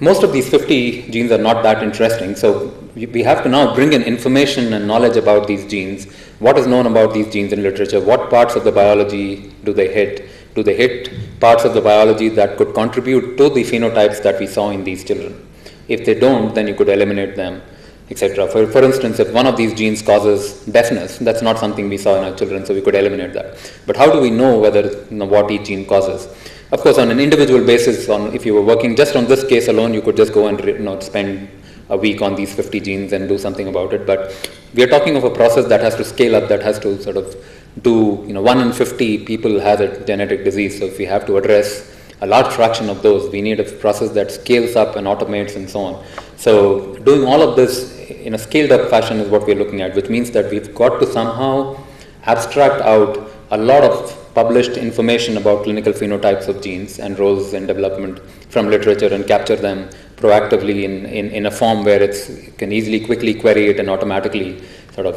most of these 50 genes are not that interesting. So we have to now bring in information and knowledge about these genes. What is known about these genes in literature? What parts of the biology do they hit? Do they hit parts of the biology that could contribute to the phenotypes that we saw in these children? If they don't, then you could eliminate them, etc. For instance, if one of these genes causes deafness, that's not something we saw in our children, so we could eliminate that. But how do we know whether what each gene causes? Of course, on an individual basis, if you were working just on this case alone, you could just go and spend a week on these 50 genes and do something about it. But we are talking of a process that has to scale up, that has to sort of do, 1 in 50 people has a genetic disease. So if we have to address a large fraction of those, we need a process that scales up and automates and so on. So doing all of this in a scaled up fashion is what we're looking at, which means that we've got to somehow abstract out a lot of published information about clinical phenotypes of genes and roles in development from literature and capture them proactively in a form where you can easily, quickly query it and automatically sort of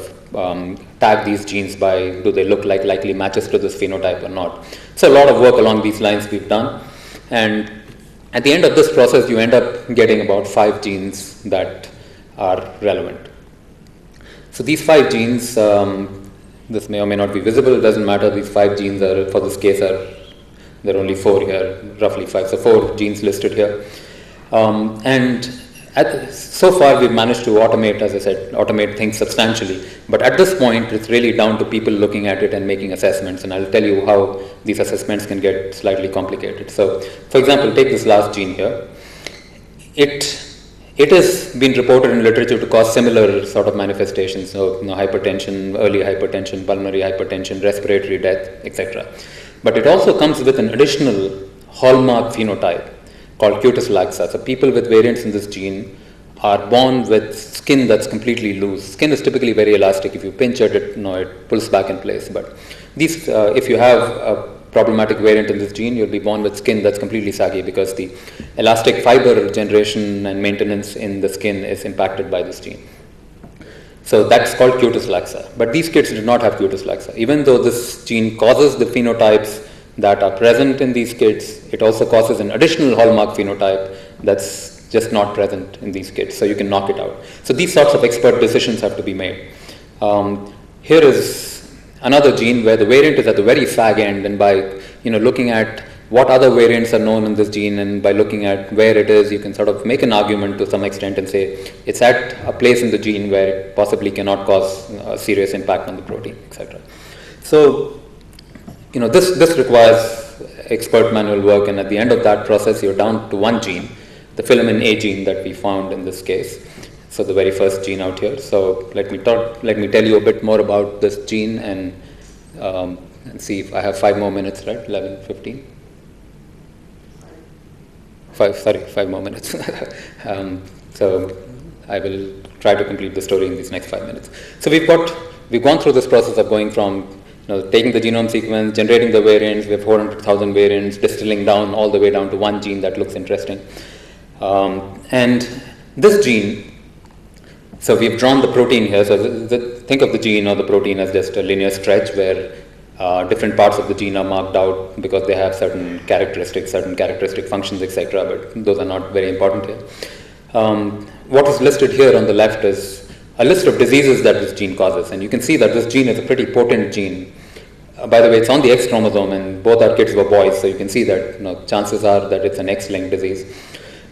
tag these genes by, do they look like likely matches to this phenotype or not. So a lot of work along these lines we've done. And at the end of this process, you end up getting about 5 genes that are relevant. So these 5 genes, this may or may not be visible, it doesn't matter. These 5 genes are, for this case, there are only 4 here, roughly 5. So 4 genes listed here. So far we've managed to automate, as I said, automate things substantially. But at this point, it's really down to people looking at it and making assessments. And I'll tell you how these assessments can get slightly complicated. So, for example, take this last gene here. It has been reported in literature to cause similar sort of manifestations, so hypertension, early hypertension, pulmonary hypertension, respiratory death, etc. But it also comes with an additional hallmark phenotype called cutis laxa. So people with variants in this gene are born with skin that's completely loose. Skin is typically very elastic. If you pinch it, it pulls back in place. But these, if you have a problematic variant in this gene, you'll be born with skin that's completely saggy because the elastic fiber generation and maintenance in the skin is impacted by this gene. So that's called cutis laxa. But these kids did not have cutis laxa. Even though this gene causes the phenotypes that are present in these kids, it also causes an additional hallmark phenotype that's just not present in these kids. So you can knock it out. So these sorts of expert decisions have to be made. Here is another gene where the variant is at the very fag end, and by looking at what other variants are known in this gene and by looking at where it is, you can sort of make an argument to some extent and say it's at a place in the gene where it possibly cannot cause a serious impact on the protein, etc. So this requires expert manual work, and at the end of that process you're down to 1 gene, the filamin A gene that we found in this case. So the very first gene out here. So let me tell you a bit more about this gene and see if I have 5 more minutes, right? 11, 15? 5 more minutes. So I will try to complete the story in these next 5 minutes. So we've gone through this process of going from taking the genome sequence, generating the variants. We have 400,000 variants, distilling down all the way down to 1 gene that looks interesting. And this gene, so we've drawn the protein here. So think of the gene or the protein as just a linear stretch where different parts of the gene are marked out because they have certain characteristic functions, etc. But those are not very important here. What is listed here on the left is a list of diseases that this gene causes. And you can see that this gene is a pretty potent gene. By the way, it's on the X chromosome, and both our kids were boys, so you can see that chances are that it's an X-linked disease.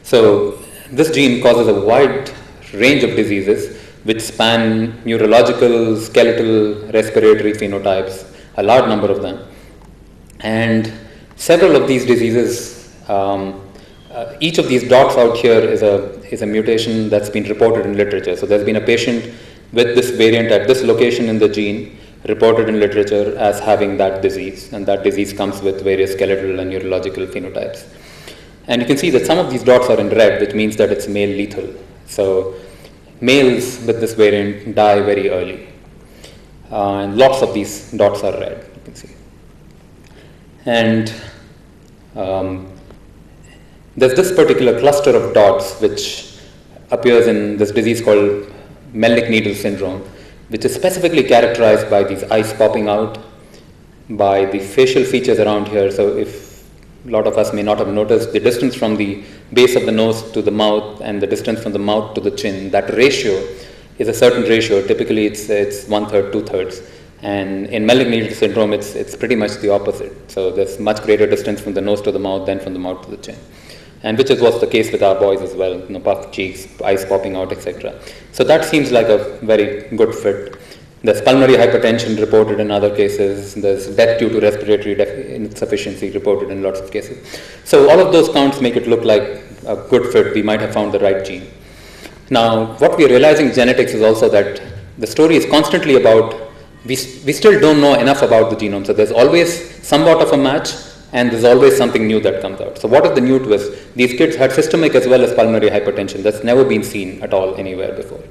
So this gene causes a wide range of diseases which span neurological, skeletal, respiratory phenotypes, a large number of them. And several of these diseases, each of these dots out here is a mutation that's been reported in literature. So there's been a patient with this variant at this location in the gene reported in literature as having that disease, and that disease comes with various skeletal and neurological phenotypes. And you can see that some of these dots are in red, which means that it's male lethal. So males with this variant die very early. And lots of these dots are red, you can see. And there's this particular cluster of dots which appears in this disease called Melnick needle syndrome, which is specifically characterized by these eyes popping out, by the facial features around here. So if a lot of us may not have noticed, the distance from the base of the nose to the mouth and the distance from the mouth to the chin, that ratio is a certain ratio. Typically it's 1/3, 2/3. And in Melnick needle syndrome, it's pretty much the opposite. So there's much greater distance from the nose to the mouth than from the mouth to the chin. And which is what's the case with our boys as well, puffed cheeks, eyes popping out, etc. So that seems like a very good fit. There's pulmonary hypertension reported in other cases. There's death due to respiratory insufficiency reported in lots of cases. So all of those counts make it look like a good fit. We might have found the right gene. Now, what we're realizing in genetics is also that the story is constantly about, we still don't know enough about the genome. So there's always somewhat of a match, and there's always something new that comes out. So what is the new twist? These kids had systemic as well as pulmonary hypertension. That's never been seen at all anywhere before.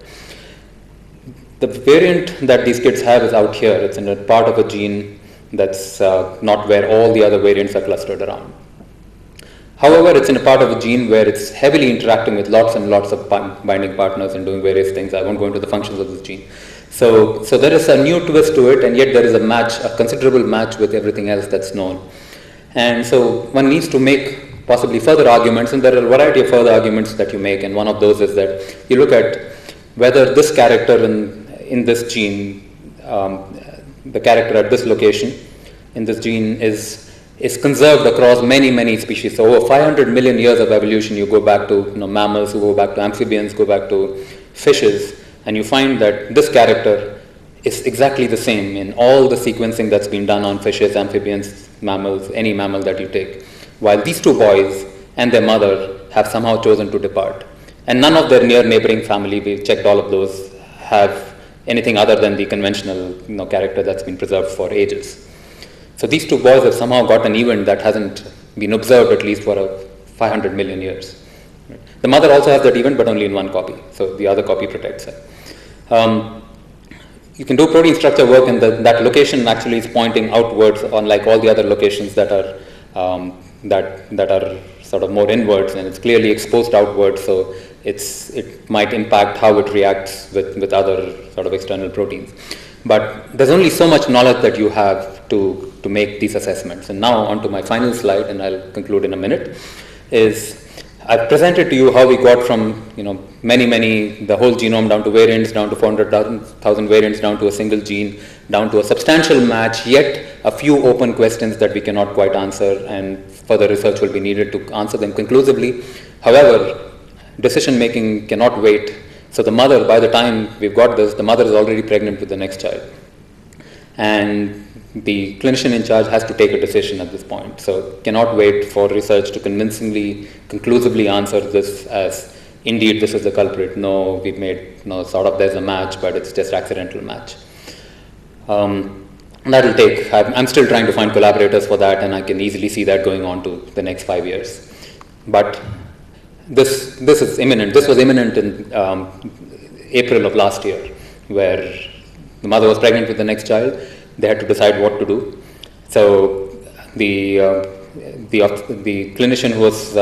The variant that these kids have is out here. It's in a part of a gene that's not where all the other variants are clustered around. However, it's in a part of a gene where it's heavily interacting with lots and lots of binding partners and doing various things. I won't go into the functions of this gene. So there is a new twist to it, and yet there is a match, a considerable match with everything else that's known. And so one needs to make possibly further arguments, and there are a variety of further arguments that you make, and one of those is that you look at whether this character in this gene, the character at this location in this gene is conserved across many, many species. So over 500 million years of evolution, you go back to mammals, you go back to amphibians, go back to fishes, and you find that this character is exactly the same in all the sequencing that's been done on fishes, amphibians, mammals, any mammal that you take. While these two boys and their mother have somehow chosen to depart. And none of their near neighboring family, we checked all of those, have anything other than the conventional character that's been preserved for ages. So these two boys have somehow got an event that hasn't been observed at least for 500 million years. The mother also has that event, but only in one copy. So the other copy protects her. You can do protein structure work, and that location actually is pointing outwards, unlike all the other locations that are sort of more inwards, and it's clearly exposed outwards. So it might impact how it reacts with other sort of external proteins. But there's only so much knowledge that you have to make these assessments. And now on to my final slide, and I'll conclude in a minute, is I've presented to you how we got from the whole genome down to variants, down to 400,000 variants, down to a single gene, down to a substantial match, yet a few open questions that we cannot quite answer, and further research will be needed to answer them conclusively. However, decision making cannot wait. So the mother, by the time we've got this, the mother is already pregnant with the next child. And the clinician in charge has to take a decision at this point. So cannot wait for research to conclusively answer this as, indeed, this is the culprit. No, we've made, there's a match, but it's just accidental match. That'll take, I'm still trying to find collaborators for that, and I can easily see that going on to the next 5 years. But this is imminent. This was imminent in April of last year, where the mother was pregnant with the next child. They had to decide what to do. So the clinician who was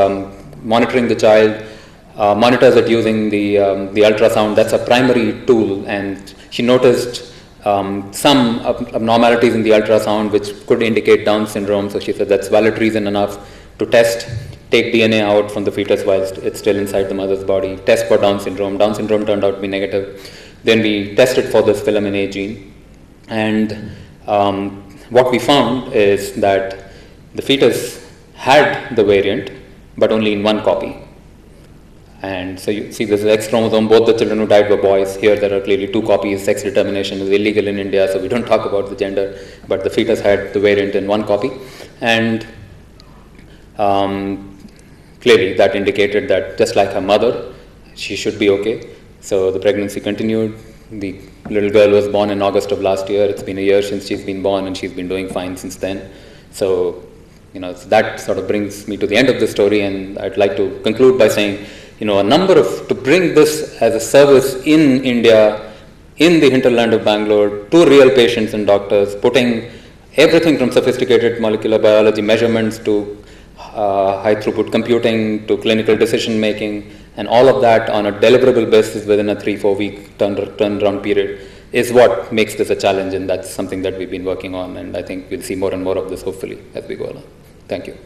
monitoring the child monitors it using the ultrasound. That's a primary tool, and she noticed some abnormalities in the ultrasound which could indicate Down syndrome. So she said that's valid reason enough to take DNA out from the fetus while it's still inside the mother's body, test for Down syndrome. Down syndrome turned out to be negative. Then we tested for this filamin A gene, and what we found is that the fetus had the variant, but only in one copy. And so you see this is X chromosome, both the children who died were boys. Here there are clearly 2 copies, sex determination is illegal in India, so we don't talk about the gender, but the fetus had the variant in 1 copy. And clearly that indicated that just like her mother, she should be okay. So the pregnancy continued. The little girl was born in August of last year. It's been a year since she's been born and she's been doing fine since then. So, so that sort of brings me to the end of the story, and I'd like to conclude by saying, to bring this as a service in India, in the hinterland of Bangalore, to real patients and doctors, putting everything from sophisticated molecular biology measurements to high throughput computing to clinical decision making, and all of that on a deliverable basis within a 3-4 week turnaround period is what makes this a challenge, and that's something that we've been working on, and I think we'll see more and more of this hopefully as we go along. Thank you.